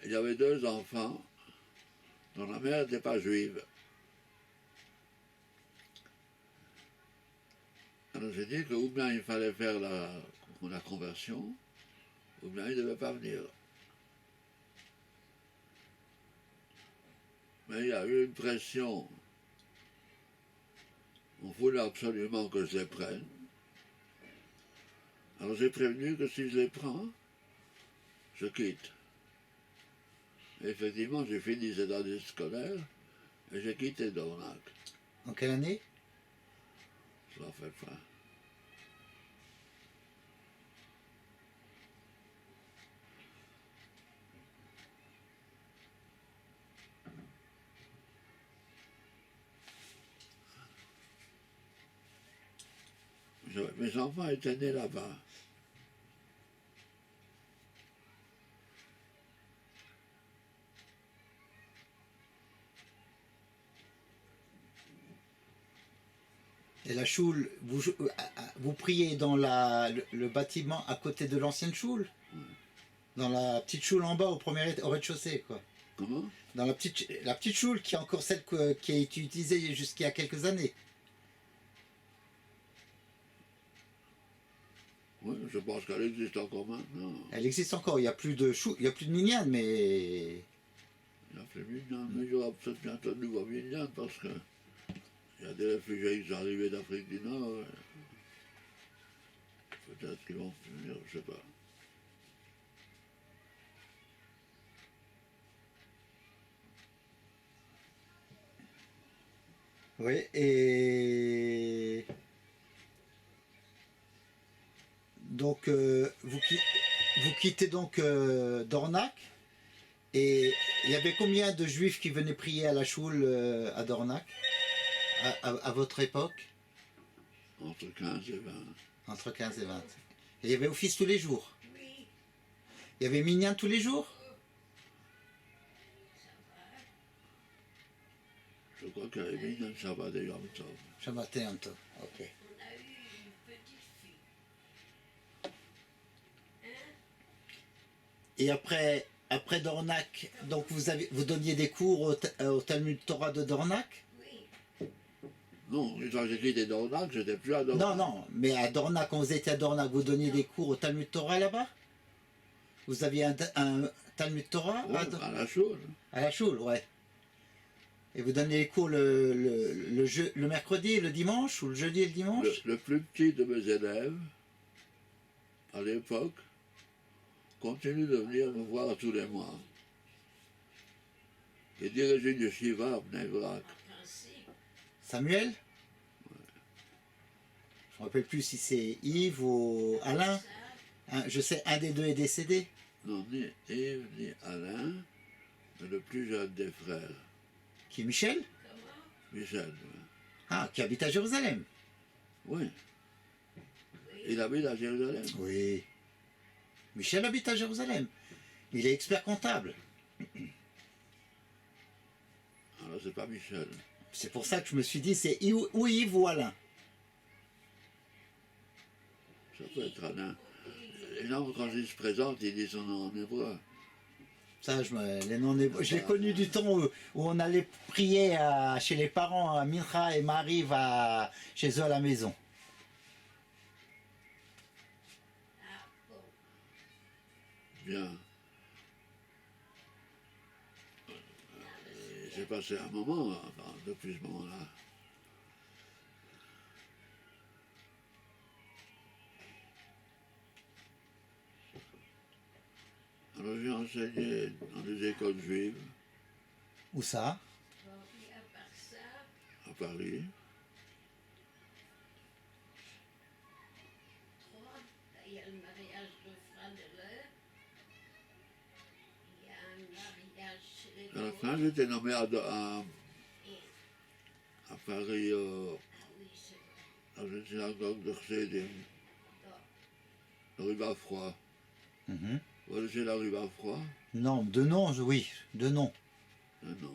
il y avait 2 enfants dont la mère n'était pas juive. Alors j'ai dit que ou bien il fallait faire la conversion, ou bien il ne devait pas venir. Mais il y a eu une pression. On voulait absolument que je les prenne. Alors j'ai prévenu que si je les prends, je quitte. Et effectivement, j'ai fini cette année scolaire et j'ai quitté Dornac. En quelle année? Ça fait pas. Mes enfants étaient nés là-bas. Et la choule, vous priez dans le bâtiment à côté de l'ancienne choule? Dans la petite choule en bas au rez-de-chaussée, quoi. Comment? Dans la petite choule qui est encore celle qui a été utilisée jusqu'il y a quelques années. Oui, je pense qu'elle existe encore maintenant. Elle existe encore, il n'y a plus de il y a plus de minyan, mais... Il y a plus Minyan, mais il y aura peut-être bientôt de nouveaux Minyan parce que il y a des réfugiés qui sont arrivés d'Afrique du Nord. Peut-être qu'ils vont venir, je ne sais pas. Oui, et... Donc, vous quittez donc Dornac. Et il y avait combien de juifs qui venaient prier à la choule à Dornac à votre époque? Entre 15 et 20. Entre 15 et 20. Et il y avait office tous les jours? Il y avait minyan tous les jours? Je crois qu'il y avait Minyan Shabbat et Yom Tov. Shabbat et Yom Tov, ok. Et après Dornac, donc vous donniez des cours au Talmud Torah de Dornac? Non, une fois que j'ai quitté Dornac, je n'étais plus à Dornac. Non, mais à Dornac, quand vous étiez à Dornac, vous donniez des cours au Talmud Torah là-bas? Vous aviez un Talmud Torah Ouais, à la Choule. à la choule, ouais. Et vous donnez les cours le mercredi et le dimanche, ou le jeudi et le dimanche? Le plus petit de mes élèves, à l'époque, continue de venir me voir tous les mois. Il dirigeait du Shiva à Bnei Brak. Samuel? Je ne me rappelle plus si c'est Yves ou Alain. Je sais, un des deux est décédé. Non, ni Yves, ni Alain, mais le plus jeune des frères, Qui est Michel? Michel. Ah, qui habite à Jérusalem. Oui. Il habite à Jérusalem. Oui. Michel habite à Jérusalem. Il est expert comptable. Alors c'est pas Michel. C'est pour ça que je me suis dit, c'est ou Yves ou Alain. Ça peut être Alain. Les gens, quand ils se présentent, ils disent son nom en hébreu. Ça, les noms je l'ai connu du temps où on allait prier chez les parents à Mincha et Mariv chez eux à la maison. Bien. J'ai passé un moment enfin, depuis ce moment-là. Alors j'ai enseigné dans des écoles juives. Où ça? À Paris. Il y a le mariage de Fradeler. Il y a un mariage chez les À la Gaulois. fin, j'étais nommé à Paris, Ah oui, c'est vrai. dans une synagogue de Chassidim, rue Bafroid. Mhm. Vous connaissez la rue Bafroid? Non, de nom, oui, de nom. Non.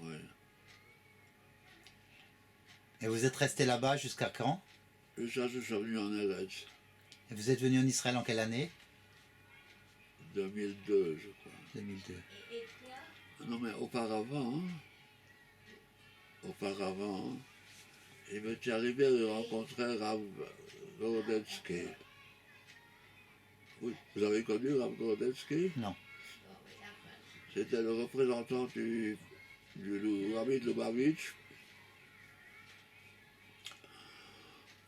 Oui. Et vous êtes resté là-bas jusqu'à quand? Et ça, je suis venu en Eretz, Et vous êtes venu en Israël en quelle année? 2002, je crois. 2002. Et toi, Non, mais auparavant, il m'était arrivé de rencontrer Rav Gorodetsky. Oui, vous avez connu Rav Gorodetsky? Non. C'était le représentant du Rabbi de Lubavitch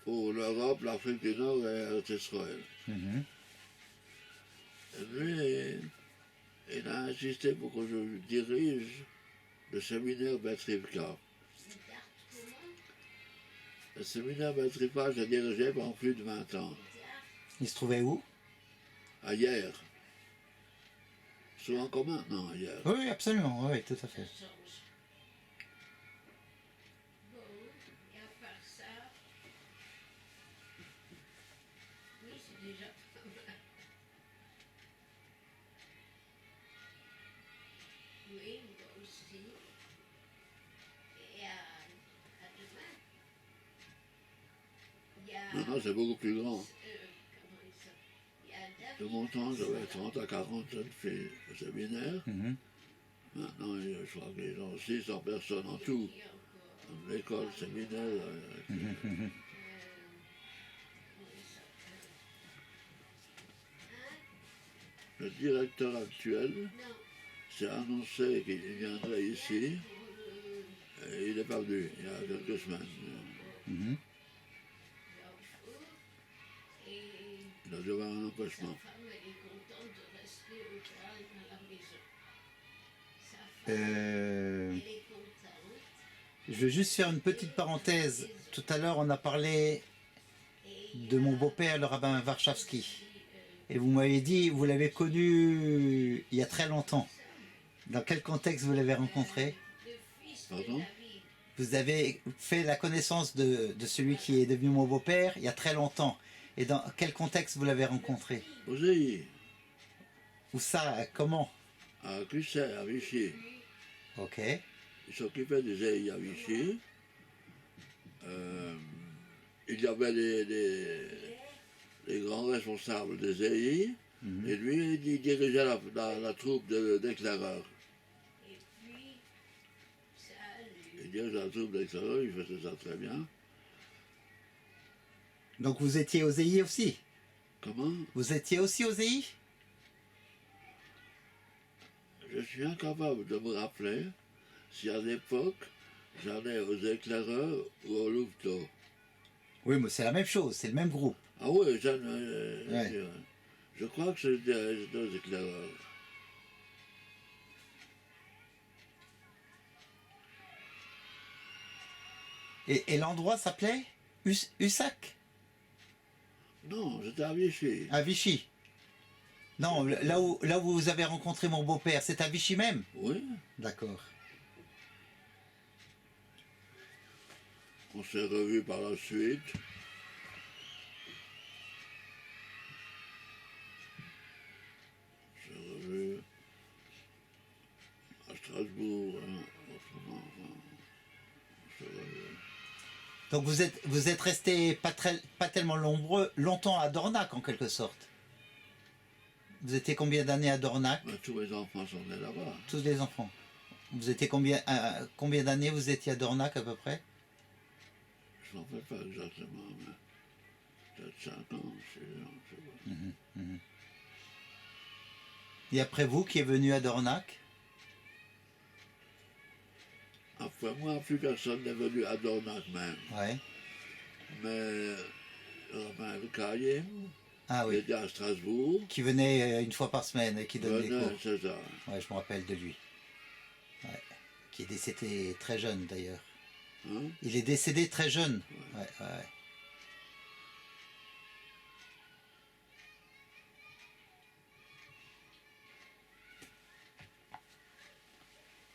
pour l'Europe, l'Afrique du Nord et Israël. Mhm. Et lui, il a insisté pour que je dirige le séminaire Bet Rivka. Le séminaire Bet Rivka, j'ai dirigé pendant plus de 20 ans. Il se trouvait où? À hier. Souvent commun? Non, hier. Oui, absolument, oui, tout à fait. ça change. Bon, et à part ça, oui, c'est déjà pas mal. Oui, moi aussi. Et à demain. Il y a. Maintenant, c'est beaucoup plus grand. Comment il s'appelle? Il y a David. De mon temps, j'avais 30 à 40 jeunes filles au séminaire. Mhm. Maintenant, je crois qu'ils ont 600 personnes en tout. Il y a encore. Dans l'école, séminaire. Mhm, mhm. Comment il s'appelle? Le directeur actuel Non. s'est annoncé qu'il viendrait ici. Et il n'est pas venu il y a quelques semaines. Mhm. Et Il a dû avoir un sa empêchement. femme, elle est contente de rester au calme à la maison. Sa femme, elle est contente. Je veux juste faire une petite parenthèse. Tout à l'heure, on a parlé de mon beau-père, le rabbin Warszawski. Et vous m'avez dit, vous l'avez connu il y a très longtemps. Dans quel contexte vous l'avez rencontré? Le fils de Pardon? David. Vous avez fait la connaissance de celui qui est devenu mon beau-père il y a très longtemps. Et dans quel contexte vous l'avez rencontré? Aux EI, Où ça? Comment? à Cusset, à Vichy. Ok. Il s'occupait des EI à Vichy. Il y avait les grands responsables des EI. Mhm. Et lui, il dirigeait la troupe d'éclaireurs. Et puis, ça, Il dirigeait la troupe d'éclaireurs, il faisait ça très bien. Donc vous étiez aux EI aussi? Comment? Vous étiez aussi aux EI? Je suis incapable de me rappeler si à l'époque, j'allais aux éclaireurs ou au Louveteau. Oui, mais c'est la même chose, c'est le même groupe. Ah oui, Ouais. je crois que j'étais aux éclaireurs. Et l'endroit s'appelait Ussac? Non, j'étais à Vichy. À Vichy? Non, là où vous avez rencontré mon beau-père, c'est à Vichy même? Oui, D'accord. on s'est revus par la suite. On s'est revus à Strasbourg. Autrement, on s'est revus. Donc vous êtes resté pas tellement longtemps à Dornac en quelque sorte. Vous étiez combien d'années à Dornac? Mais tous mes enfants sont nés là-bas. Tous les enfants. Vous étiez combien d'années vous étiez à Dornac à peu près? Je m'en rappelle pas exactement, mais peut-être 5 ans, je sais pas. Et après vous qui est venu à Dornac? Après moi, plus personne n'est venu à Dornac même. Ouais. Mais Robin Le Caillé, Ah il oui. était à Strasbourg, Qui venait une fois par semaine et qui donnait des venait, cours. c'est ça. Ouais, je me rappelle de lui. Ouais. Qui est décédé très jeune d'ailleurs. Hein? Il est décédé très jeune. Ouais, ouais.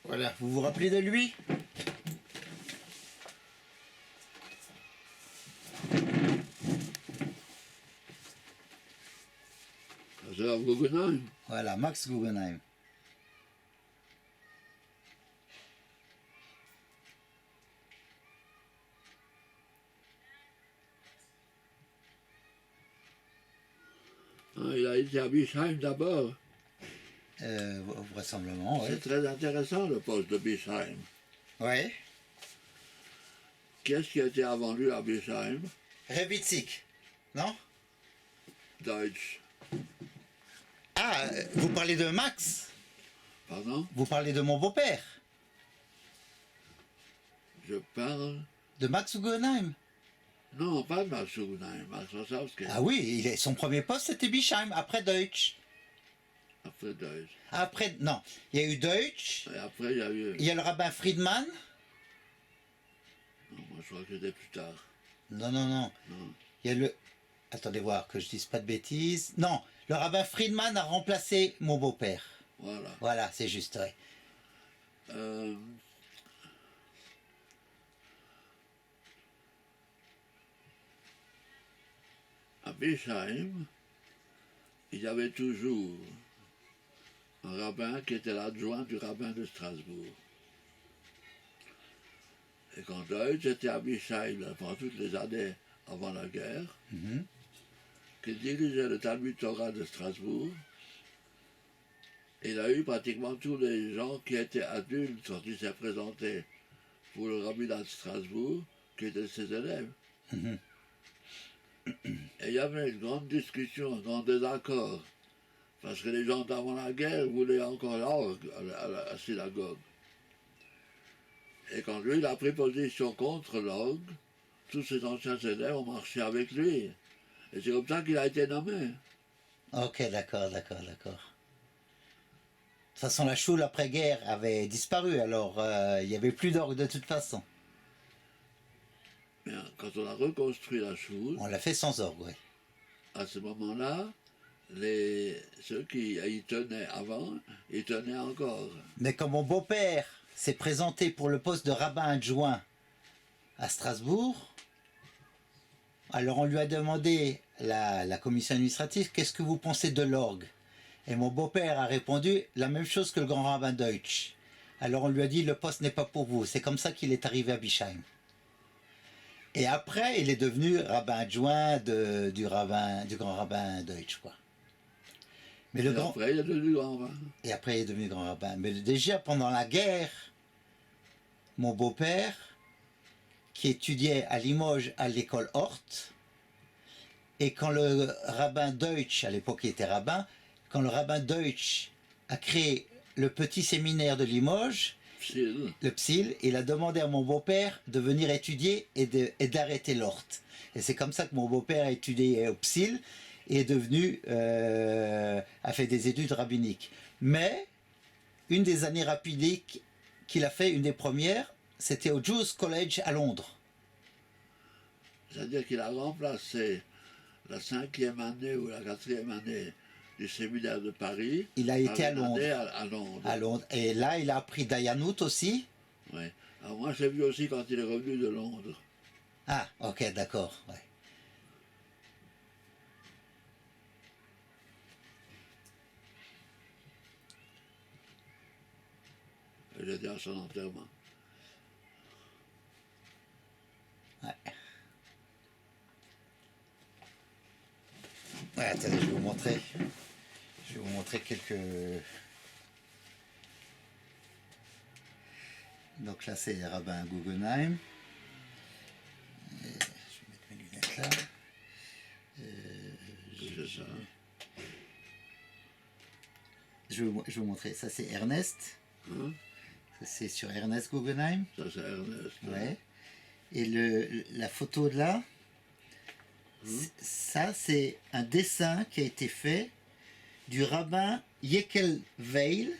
Voilà, vous vous rappelez de lui? C'est à Guggenheim. Voilà, Max Guggenheim. Hein, il a été à Bischheim d'abord. Vraisemblablement, C'est oui. très intéressant le poste de Bischheim. Ouais. Qu'est-ce qui était avant lui à Bischheim? Revitzik, non? Deutsch. Ah, vous parlez de Max? Pardon? Vous parlez de mon beau-père? Je parle. De Max Guggenheim? Non, pas de Max Guggenheim, Max Wachowski. Ah oui, son premier poste c'était Bischheim, après Deutsch. Après Deutsch. Après, non, il y a eu Deutsch, Et après, il y a eu. il y a le rabbin Friedman. Non, moi, je crois que c'était plus tard. Non, non, non. Non. Il y a le. Attendez voir que je dise pas de bêtises. Non, le rabbin Friedman a remplacé mon beau-père. Voilà. Voilà, c'est juste, ouais. À Bischheim, il y avait toujours un rabbin qui était l'adjoint du rabbin de Strasbourg. Et quand Deutsch était à Bischheim pendant toutes les années avant la guerre, qui dirigeait le Talmud Torah de Strasbourg, il a eu pratiquement tous les gens qui étaient adultes quand il s'est présenté pour le rabbinat de Strasbourg, qui étaient ses élèves. Et il y avait une grande discussion, un grand désaccord, parce que les gens d'avant la guerre voulaient encore l'orgue à la synagogue. Et quand lui, il a pris position contre l'orgue, tous ses anciens élèves ont marché avec lui. Et c'est comme ça qu'il a été nommé. Ok, d'accord, d'accord, d'accord. De toute façon, la choule après-guerre avait disparu, alors il n'y avait plus d'orgue de toute façon. Mais quand on a reconstruit la chose, On l'a fait sans orgue, oui. à ce moment-là, ceux qui y tenaient avant, ils tenaient encore. Mais quand mon beau-père s'est présenté pour le poste de rabbin adjoint à Strasbourg, alors on lui a demandé, la commission administrative, qu'est-ce que vous pensez de l'orgue? Et mon beau-père a répondu la même chose que le grand rabbin Deutsch. Alors on lui a dit le poste n'est pas pour vous. C'est comme ça qu'il est arrivé à Bischheim. Et après, il est devenu rabbin adjoint du grand rabbin Deutsch, quoi. Mais le grand... Après, il est devenu grand rabbin. Et après, il est devenu grand rabbin. Mais déjà, pendant la guerre, mon beau-père, qui étudiait à Limoges à l'école Hort, et quand le rabbin Deutsch, à l'époque il était rabbin, quand le rabbin Deutsch a créé le petit séminaire de Limoges, Psyll. le Psyll, il a demandé à mon beau-père de venir étudier et d'arrêter l'Hort. Et c'est comme ça que mon beau-père a étudié au Psyll et est devenu, a fait des études rabbiniques. Mais une des années rabbiniques qu'il a fait, une des premières, c'était au Jews College à Londres. C'est-à-dire qu'il a remplacé la 5e année ou la 4e année du séminaire de Paris. Il a été à par une Londres. année à Londres. À Londres. Et là, il a appris Dayanut aussi. Oui. Alors moi, j'ai vu aussi quand il est revenu de Londres. Ah, ok, d'accord. Ouais. J'étais à son enterrement. Ouais. Ouais, attendez, je vais vous montrer. Je vais vais vous montrer quelques... Donc là, c'est les rabbins Guggenheim. Et je vais mettre mes lunettes là. C'est ça. Je vais vous montrer. Ça, c'est Ernest. Hein? Ça, c'est sur Ernest Guggenheim. Ça, c'est Ernest. Ouais. Et la photo de là, ça, c'est un dessin qui a été fait du rabbin Yekel Weil,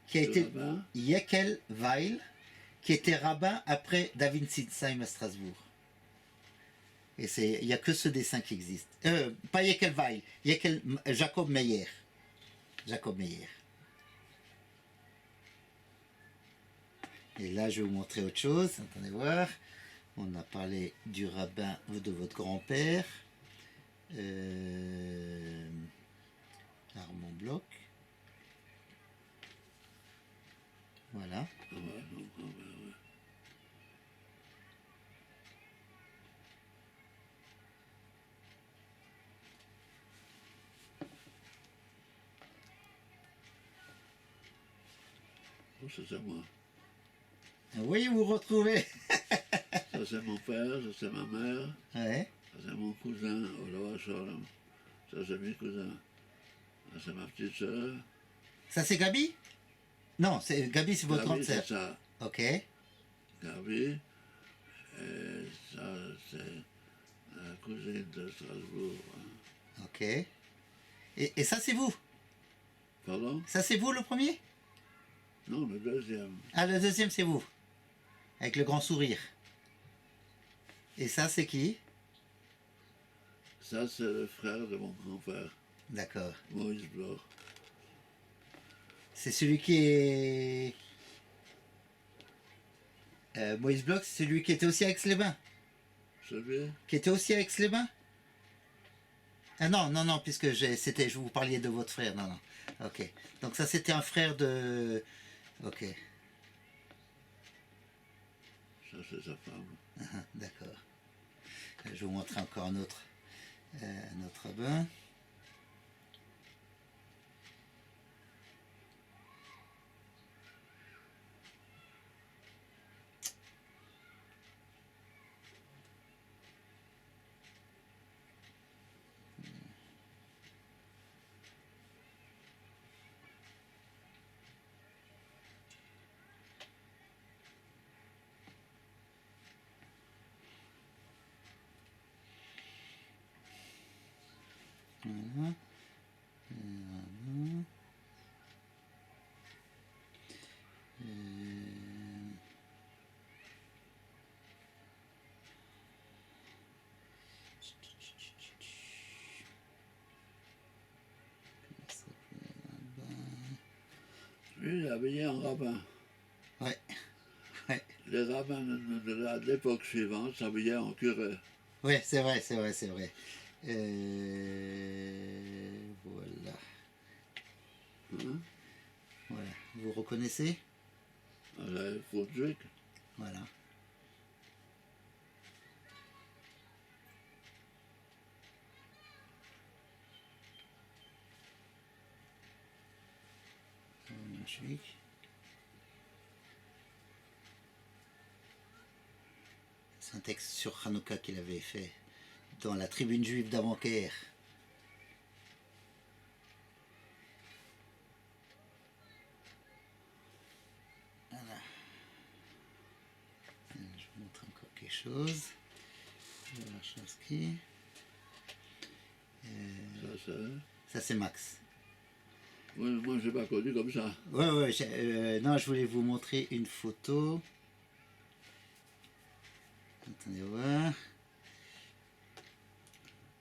qui a été Rabbin? Yekel Weil, qui était rabbin après David Sinsheim à Strasbourg. Et il n'y a que ce dessin qui existe. Pas Yekel Weil, Jacob Meyer. Jacob Meyer. Et là, je vais vous montrer autre chose. Attendez voir. On a parlé du rabbin de votre grand-père. Armand Bloch. Voilà. Ah ouais, non, ah ouais, ouais. Oh, ça, c'est moi. Oui, vous retrouvez. Ça, c'est mon père, ça, c'est ma mère. Ouais. Ça, c'est mon cousin, Olawa Shalom. Ça, c'est mes cousins. Ça, c'est ma petite soeur. Ça, c'est Gabi? Non, Gabi, c'est votre grande Gabi, sœur. c'est ça. Ok. Gabi. Et ça, c'est la cousine de Strasbourg. Ok. Et ça, c'est vous? Pardon? Ça, c'est vous le premier? Non, le deuxième. Ah, le deuxième, c'est vous. Avec le grand sourire. Et ça, c'est qui? Ça, c'est le frère de mon grand-père, D'accord. Maurice Bloch. C'est celui qui est... Moïse Bloch, c'est celui qui était aussi à Aix-les-Bains. Celui? Qui était aussi à Aix-les-Bains? Ah non, non, non, puisque je vous parliez de votre frère. Non, non. Ok. Donc ça, c'était un frère de... Ok. Ça, c'est sa femme. Ah, d'accord. Je vais vous montrer encore un autre rabbin. Voilà. Voilà. Lui, il est habillé en rabbin. Ouais. Ouais. Les rabbins de l'époque suivante s'habillaient en curé. Ouais, c'est vrai, c'est vrai, c'est vrai. Voilà. Hein? Voilà. Vous reconnaissez? Voilà, Fruitwick. Voilà. Magnifique. C'est un texte sur Hanouka qu'il avait fait dans la tribune juive d'Avancaire. Voilà. Je vous montre encore quelque chose. Voilà, Chansky. Ça, c'est Max. Ouais, moi, je n'ai pas connu comme ça. Ouais, ouais. Non, je voulais vous montrer une photo. Attendez voir.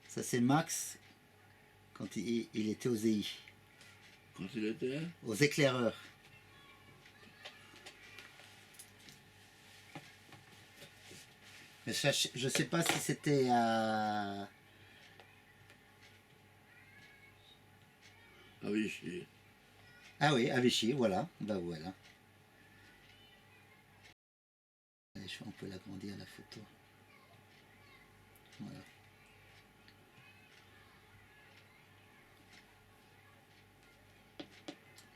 Ça, c'est Max quand il était aux EI. Quand il était? Aux éclaireurs. Mais je ne sais pas si c'était à... À Vichy. Ah oui, à Vichy, voilà. Bah voilà. Allez, on peut l'agrandir la photo. Voilà.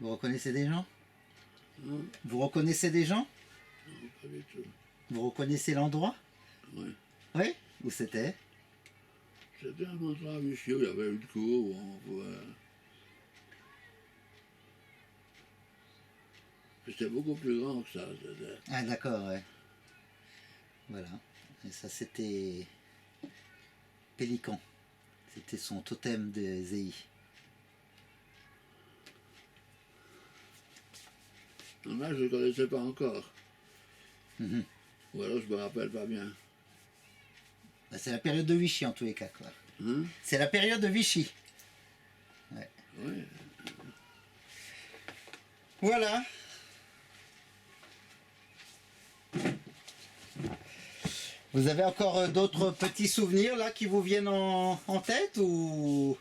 Vous reconnaissez des gens? Hein? Vous reconnaissez des gens? Non, pas du tout. Vous reconnaissez l'endroit? Oui. Oui? Où c'était? C'était un endroit à Vichy où il y avait une cour où on pouvait... C'était beaucoup plus grand que ça. C'était... Ah d'accord, ouais. Voilà. Et ça c'était Pélican. C'était son totem de Zéhi. Non, là, je ne le connaissais pas encore. Mhm. Ou alors je me rappelle pas bien. Bah, c'est la période de Vichy en tous les cas, quoi. Hein? C'est la période de Vichy. Oui. Voilà. Vous avez encore d'autres petits souvenirs là qui vous viennent en tête ou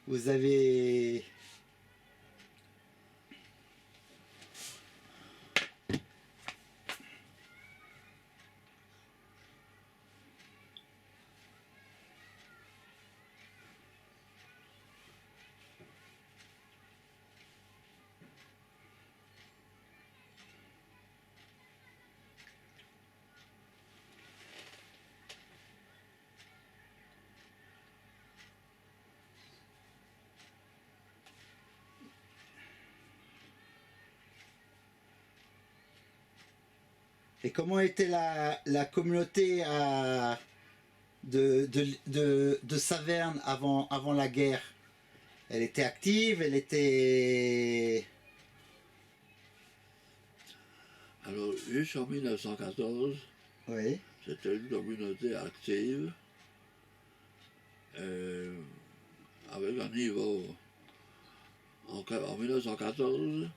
vous avez... Et comment était la communauté de Saverne avant la guerre? Elle était active, elle était... Alors, jusqu'en 1914, Oui, c'était une communauté active, avec un niveau. En 1914,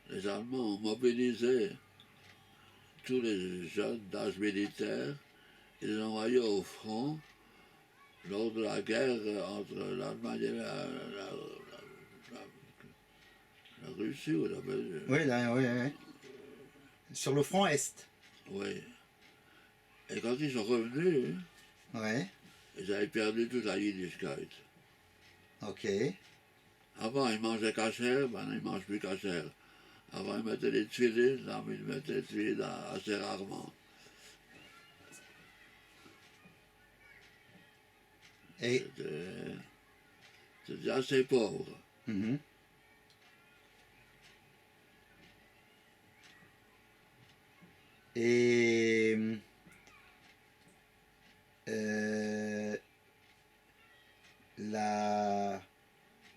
les Allemands ont mobilisé tous les jeunes d'âge militaire et les ont envoyés au front lors de la guerre entre l'Allemagne et la Russie ou la Belgique. oui, là, oui, oui. Sur le front Est. Oui. Et quand ils sont revenus, Ouais, ils avaient perdu toute la Yiddishkeit. ok. Avant, ils mangeaient cachère, maintenant ils ne mangent plus cachère. Avant, ils mettaient des tefilines, là, ils mettaient des tefilines assez rarement. Et... C'était assez pauvre. Mhm. Et...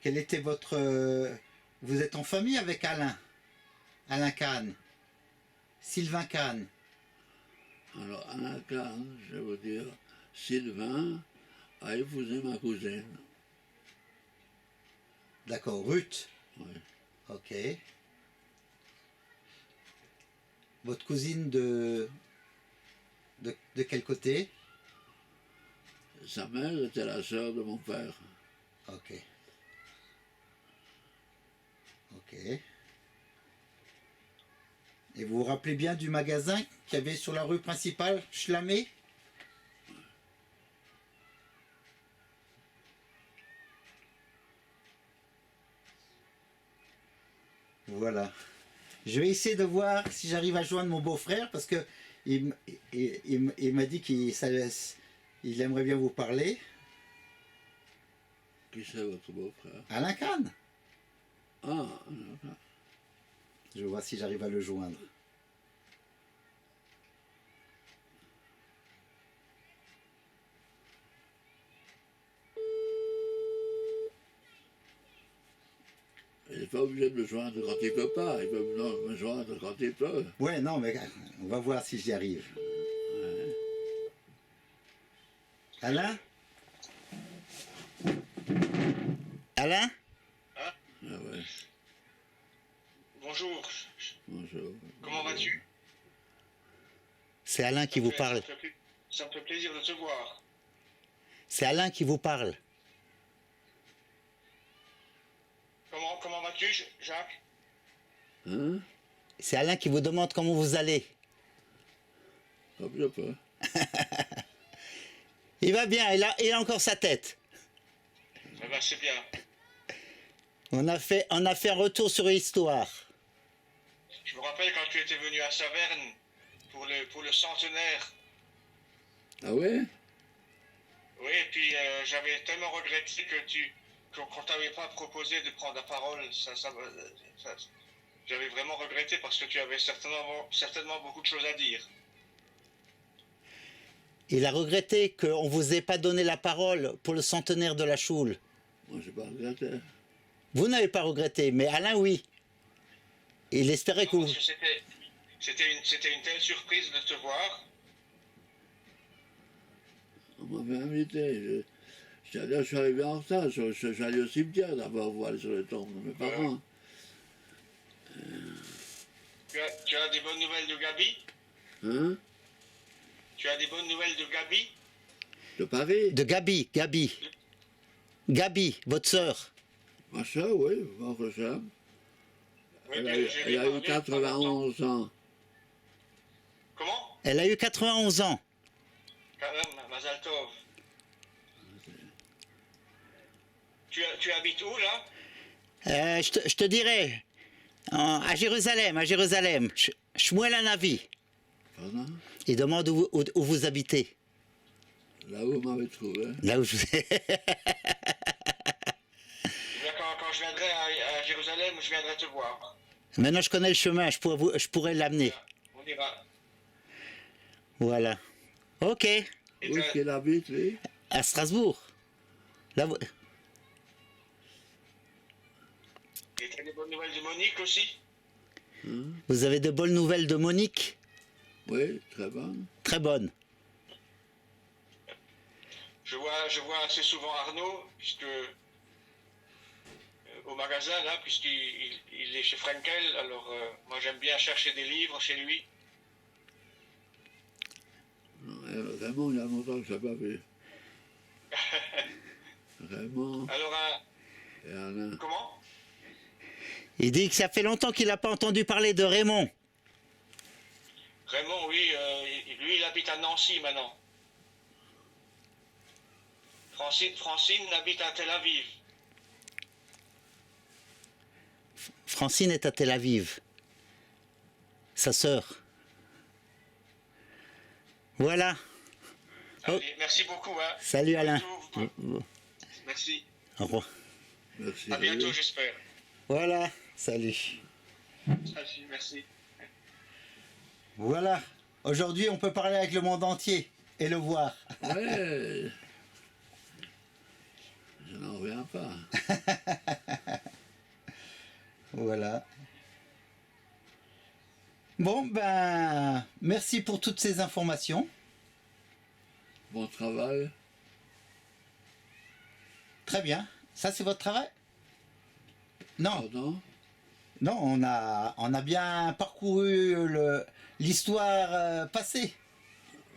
Quel était votre... Vous êtes en famille avec Alain? Alain Kahn? Sylvain Kahn? Alors, Alain Kahn, je vais vous dire, Sylvain a épousé ma cousine. D'accord, Ruth? Oui. Ok. Votre cousine de quel côté? Sa mère était la sœur de mon père. Ok. Ok. Et vous vous rappelez bien du magasin qu'il y avait sur la rue principale, Schlamé? Voilà. Je vais essayer de voir si j'arrive à joindre mon beau-frère parce que il m'a dit il aimerait bien vous parler. Qui c'est votre beau-frère? Alain Kahn. Ah, Je vais voir si j'arrive à le joindre. il n'est pas obligé de me joindre quand il ne peut pas. Il peut me joindre quand il peut. Ouais, non, mais on va voir si j'y arrive. Ouais. Alain? Alain? Ah ouais, Bonjour, bonjour. comment vas-tu? C'est Alain qui vous parle. Ça me fait plaisir de te voir. C'est Alain qui vous parle. Comment vas-tu, Jacques? Hein? C'est Alain qui vous demande comment vous allez. Comme je peux. Il va bien, il a encore sa tête. Eh ben, c'est bien. On a fait un retour sur l'histoire. Je me rappelle quand tu étais venu à Saverne pour le centenaire. Ah ouais? Oui, et puis j'avais tellement regretté qu'on t'avait pas proposé de prendre la parole. J'avais vraiment regretté parce que tu avais certainement beaucoup de choses à dire. Il a regretté qu'on ne vous ait pas donné la parole pour le centenaire de la Choule. Moi, j'ai pas regretté. Vous n'avez pas regretté, mais Alain, oui. Il espérait que Non, vous... parce que c'était une telle surprise de te voir. On m'avait invité. Je suis arrivé en retard. Je suis allé au cimetière d'abord voir sur les tombes de mes parents. Tu as des bonnes nouvelles de Gabi? Hein? Tu as des bonnes nouvelles de Gabi? De Paris? De Gabi. Gabi, votre sœur. Ma soeur, oui, votre soeur. Oui, Elle j'ai a eu 91 ans. Comment? Elle a eu 91 ans. Quand même, Mazal Tov. Tu habites où, là? Je te dirai. À Jérusalem. Shmuel Hanavi. Pardon? Il demande où vous habitez. Là où vous m'avez trouvé. Là où je vous... Quand je viendrai à Jérusalem, je viendrai te voir. Maintenant, je connais le chemin. Je pourrais l'amener. On ira. Voilà. Ok. Où est-ce qu'il habite, lui? À Strasbourg. Là, Et tu as des bonnes nouvelles de Monique aussi? vous avez de bonnes nouvelles de Monique? Oui, très bonne. Très bonnes. Je vois assez souvent Arnaud, puisque au magasin, là, puisqu'il est chez Frenkel. Alors, moi, j'aime bien chercher des livres chez lui. Raymond, il y a longtemps que je ne l'ai pas vu. Raymond Alors, et Alain. comment? Il dit que ça fait longtemps qu'il n'a pas entendu parler de Raymond. Raymond, oui, lui, il habite à Nancy maintenant. Francine habite à Tel Aviv. Francine est à Tel Aviv. Sa sœur. Voilà. Allez, merci beaucoup. Hein. Salut Alain. Merci. Au revoir. Merci. À bientôt, j'espère. Voilà. Salut. Salut, merci. Voilà. Aujourd'hui, on peut parler avec le monde entier et le voir. Ouais. Je n'en reviens pas. Voilà. Bon, ben, merci pour toutes ces informations. Bon travail. Très bien. Ça, c'est votre travail? Non, Pardon? non, on a bien parcouru l'histoire passée.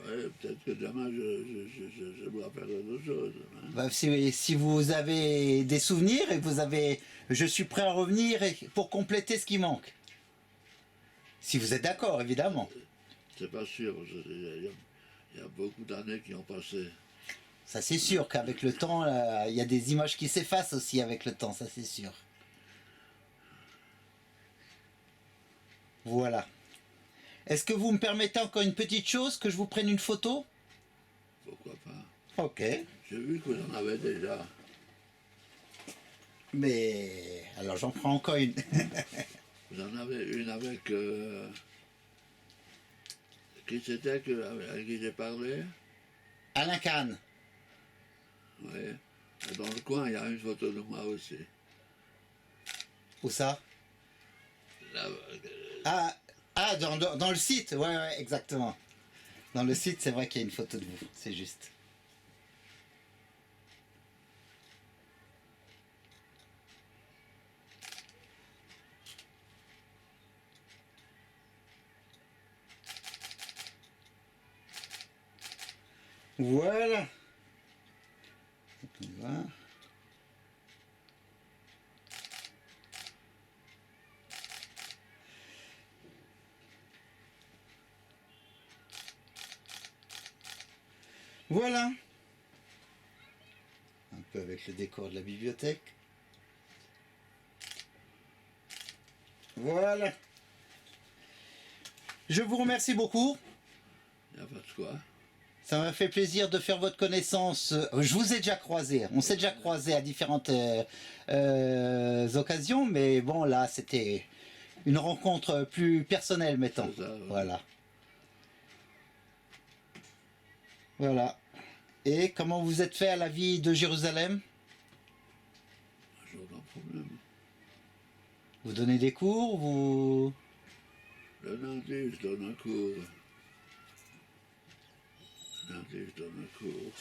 Oui, peut-être que demain, je dois faire autre chose. Hein. Ben, si vous avez des souvenirs et je suis prêt à revenir pour compléter ce qui manque. Si vous êtes d'accord, évidemment. C'est pas sûr. Il y a beaucoup d'années qui ont passé. Ça, c'est sûr qu'avec le temps, il y a des images qui s'effacent aussi avec le temps, ça c'est sûr. Voilà. Est-ce que vous me permettez encore une petite chose, que je vous prenne une photo? Pourquoi pas? Ok. J'ai vu que vous en avez déjà. Mais alors j'en prends encore une. Vous en avez une avec... qui c'était avec qui j'ai parlé? Alain Kahn. Oui. Dans le coin, il y a une photo de moi aussi. Où ça? Là, Dans le site, ouais, exactement. Dans le site, c'est vrai qu'il y a une photo de vous, c'est juste. Voilà. Voilà. Voilà. Un peu avec le décor de la bibliothèque. Voilà. Je vous remercie beaucoup. Il n'y a pas de quoi. Ça m'a fait plaisir de faire votre connaissance. Je vous ai déjà croisé. On s'est déjà croisé à différentes occasions, mais bon, là, c'était une rencontre plus personnelle, mettons. C'est ça, ouais. Voilà. Voilà. Et comment vous êtes fait à la vie de Jérusalem? J'ai aucun problème. Vous donnez des cours, vous... Le lundi, je donne un cours. Lundi, je donne un cours.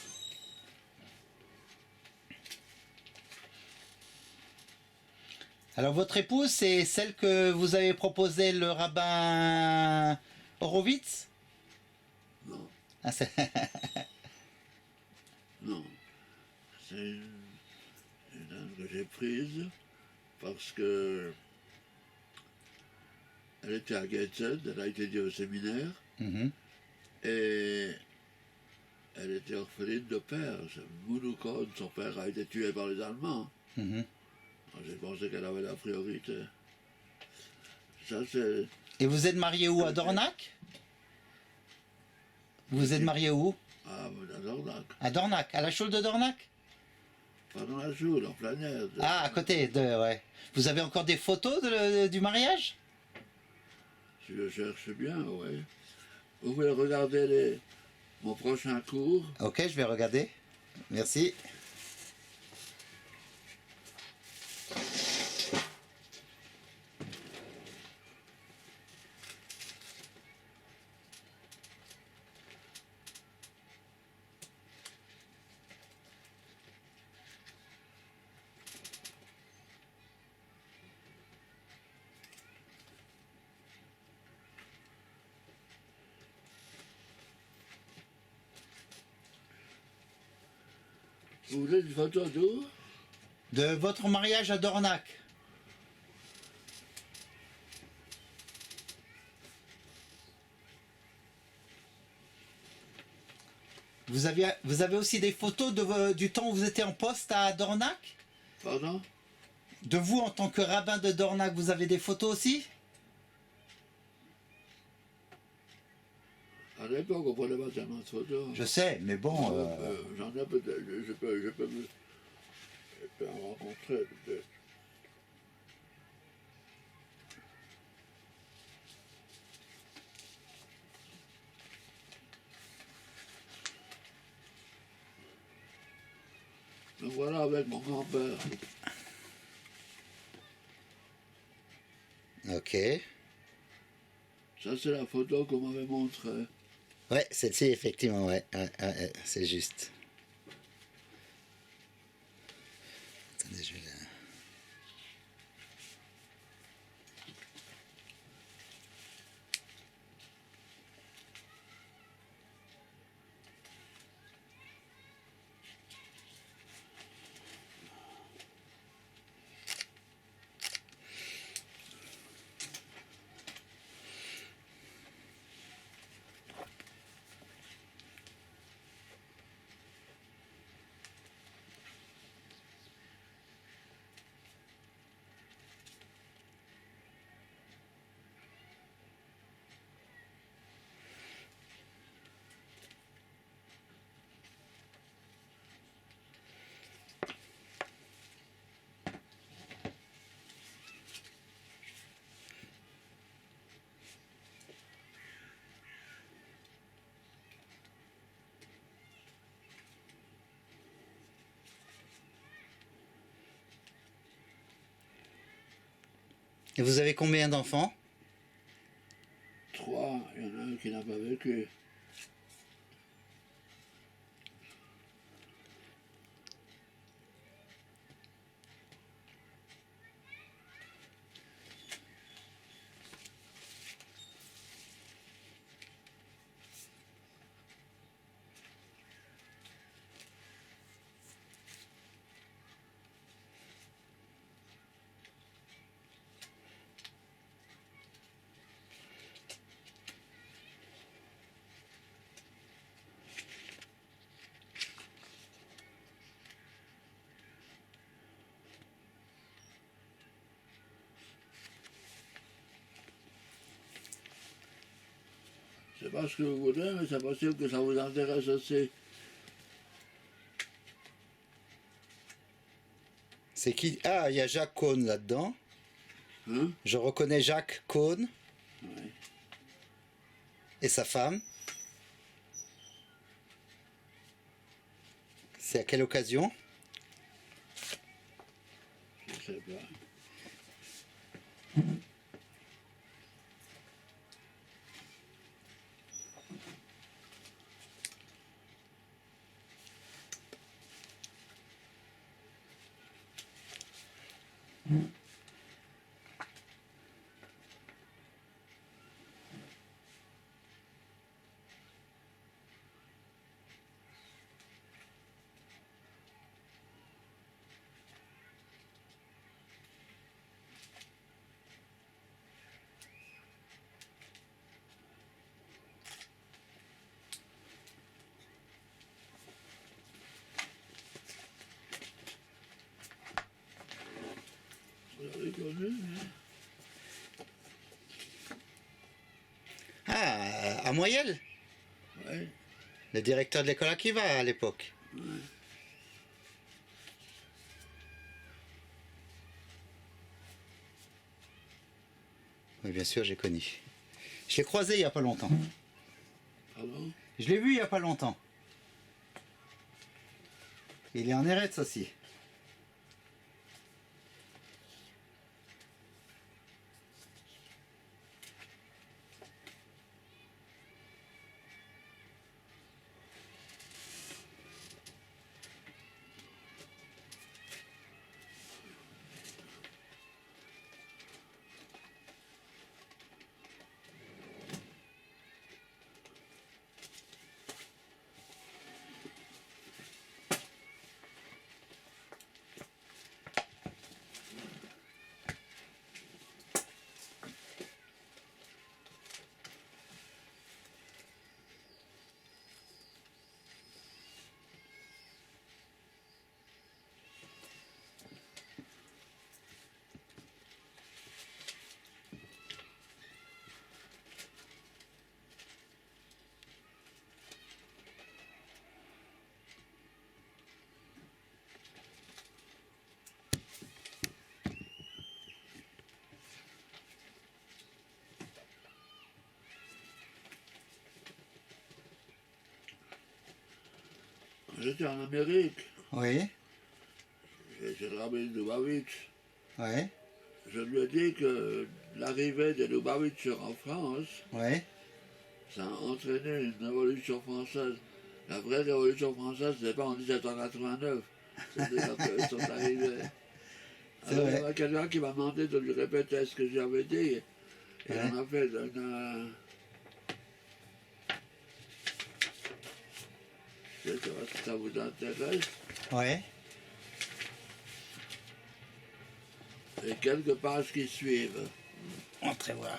Alors, votre épouse, c'est celle que vous avez proposé le rabbin Horowitz? Non, Ah, c'est... non. C'est une dame que j'ai prise parce que elle était à Gateshead, elle a étudié au séminaire Mhm. et elle était orpheline de père. Mounoukon, son père a été tué par les Allemands. Mhm. Alors, j'ai pensé qu'elle avait la priorité. Ça, c'est. Et vous êtes marié où? À Dornach? Vous êtes marié où? Ah, à Dornach. À Dornach, à la Chaulle de Dornach? Pas dans la Joule, en plein air. Ah, à côté de... Ouais. Vous avez encore des photos du mariage? Si je cherche bien, oui. Vous pouvez regarder mon prochain cours. Ok, je vais regarder. Merci. Vous voulez une photo d'où? De votre mariage à Dornach. Vous avez aussi des photos du temps où vous étiez en poste à Dornach? Pardon? De vous en tant que rabbin de Dornach, vous avez des photos aussi? À l'époque, on prenait pas tellement de photos. Je sais, mais bon... J'en ai peut-être. Je peux en rencontrer peut-être. Me voilà avec mon grand-père. Ok. Ça, c'est la photo qu'on m'avait montrée. Ouais, celle-ci, effectivement, ouais. C'est juste. Attendez, je vais la... Et vous avez combien d'enfants? 3, il y en a un qui n'a pas vécu. C'est pas ce que vous voulez, mais c'est possible que ça vous intéresse aussi. C'est qui? Ah, il y a Jacques Cohn là-dedans. Hein? Je reconnais Jacques Cohn Oui. et sa femme. C'est à quelle occasion? Je sais pas. Vous avez connu, hein? Ah, à Moyel, Oui. le directeur de l'école Akiva à l'époque. Oui, bien sûr, j'ai connu. Je l'ai croisé il n'y a pas longtemps. Pardon? Je l'ai vu il n'y a pas longtemps. Il est en Eretz aussi. Quand j'étais en Amérique, Oui, j'ai Rabbi Lubavitch. oui, Je lui ai dit que l'arrivée de Lubavitch en France, oui. ça a entraîné une révolution française. La vraie révolution française, c'est pas en 1789, c'était quand ils sont arrivés. C'est Alors, il y vrai. avait quelqu'un qui m'a demandé de lui répéter ce que j'avais dit, et Ouais. on a fait une. Je sais pas si ça vous intéresse. Ouais. Et quelques pages qui suivent. Entrez voir.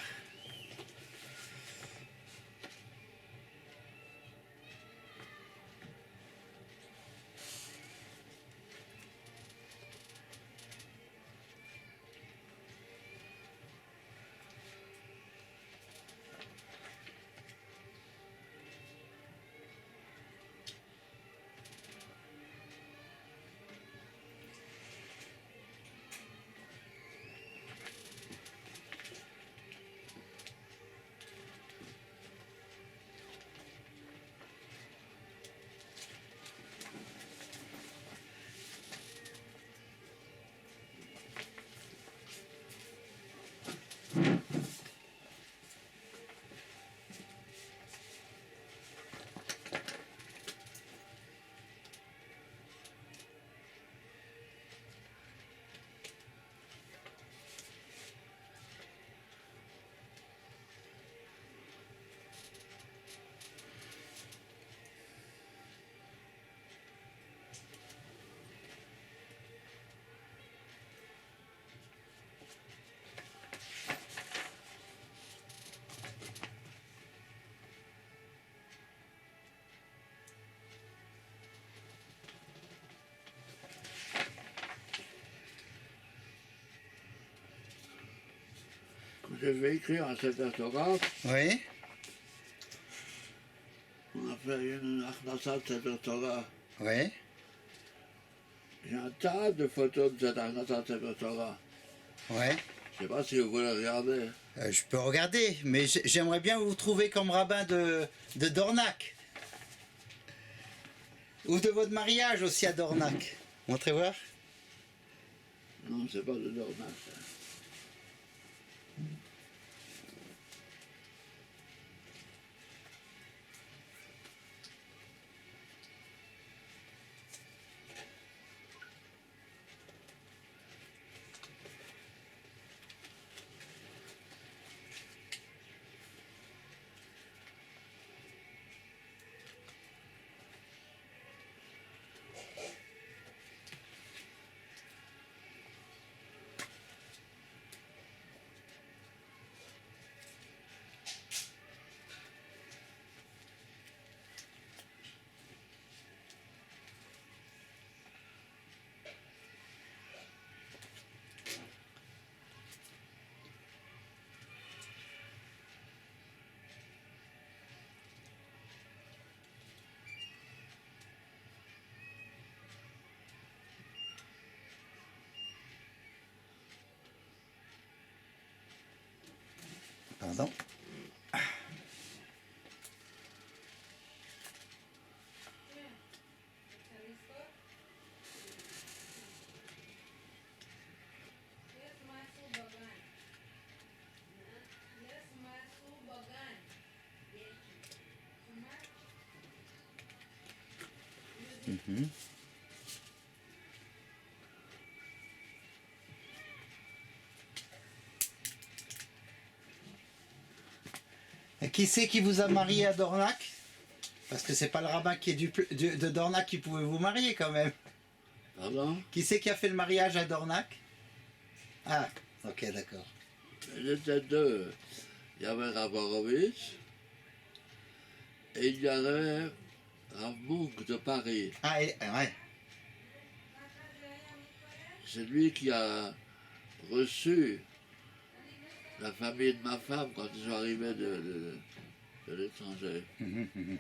Je vais écrire un Sefer Torah. Oui. fait une Achnasat Sefer Torah. Ouais. J'ai un tas de photos de cette Achnasat Sefer Torah. Ouais. Je ne sais pas si vous voulez regarder. Je peux regarder, mais j'aimerais bien vous trouver comme rabbin de Dornac. Ou de votre mariage aussi à Dornac. Montrez voir. Non, c'est pas de Dornac. Pardon. Mhm. Et qui c'est qui vous a marié à Dornac? Parce que c'est pas le rabbin qui est de Dornac qui pouvait vous marier quand même. Pardon? Qui c'est qui a fait le mariage à Dornac? Ah, ok, d'accord. Ils étaient deux. Il y avait Rav Horowitz et il y avait Rav Munk de Paris. Ah, ouais. C'est lui qui a reçu la famille de ma femme quand ils sont arrivés de l'étranger. Mhm, mhm.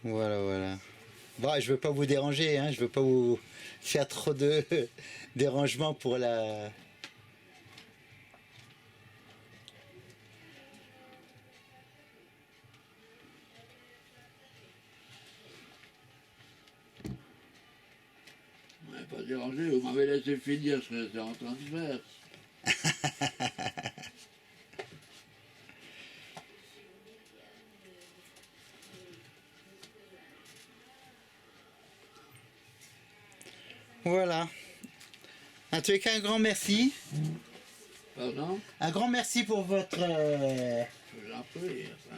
Voilà, voilà. Bon, je veux pas vous déranger, hein, je veux pas vous faire trop de dérangements pour la... Vous m'avez pas dérangé, vous m'avez laissé finir ce que j'étais en train de faire. Voilà. En tous les cas, un grand merci. Pardon? Un grand merci pour votre... Je vous en prie. Enfin.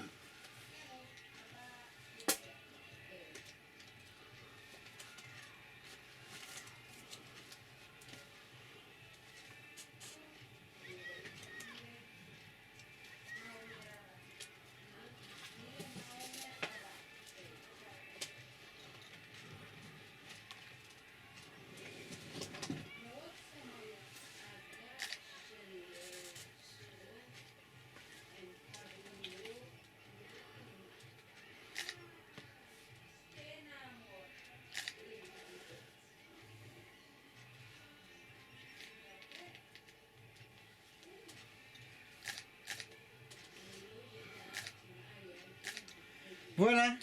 Voilà.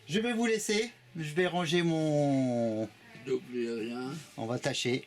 Je vais vous laisser. Je vais ranger N'oubliez rien. On va tâcher.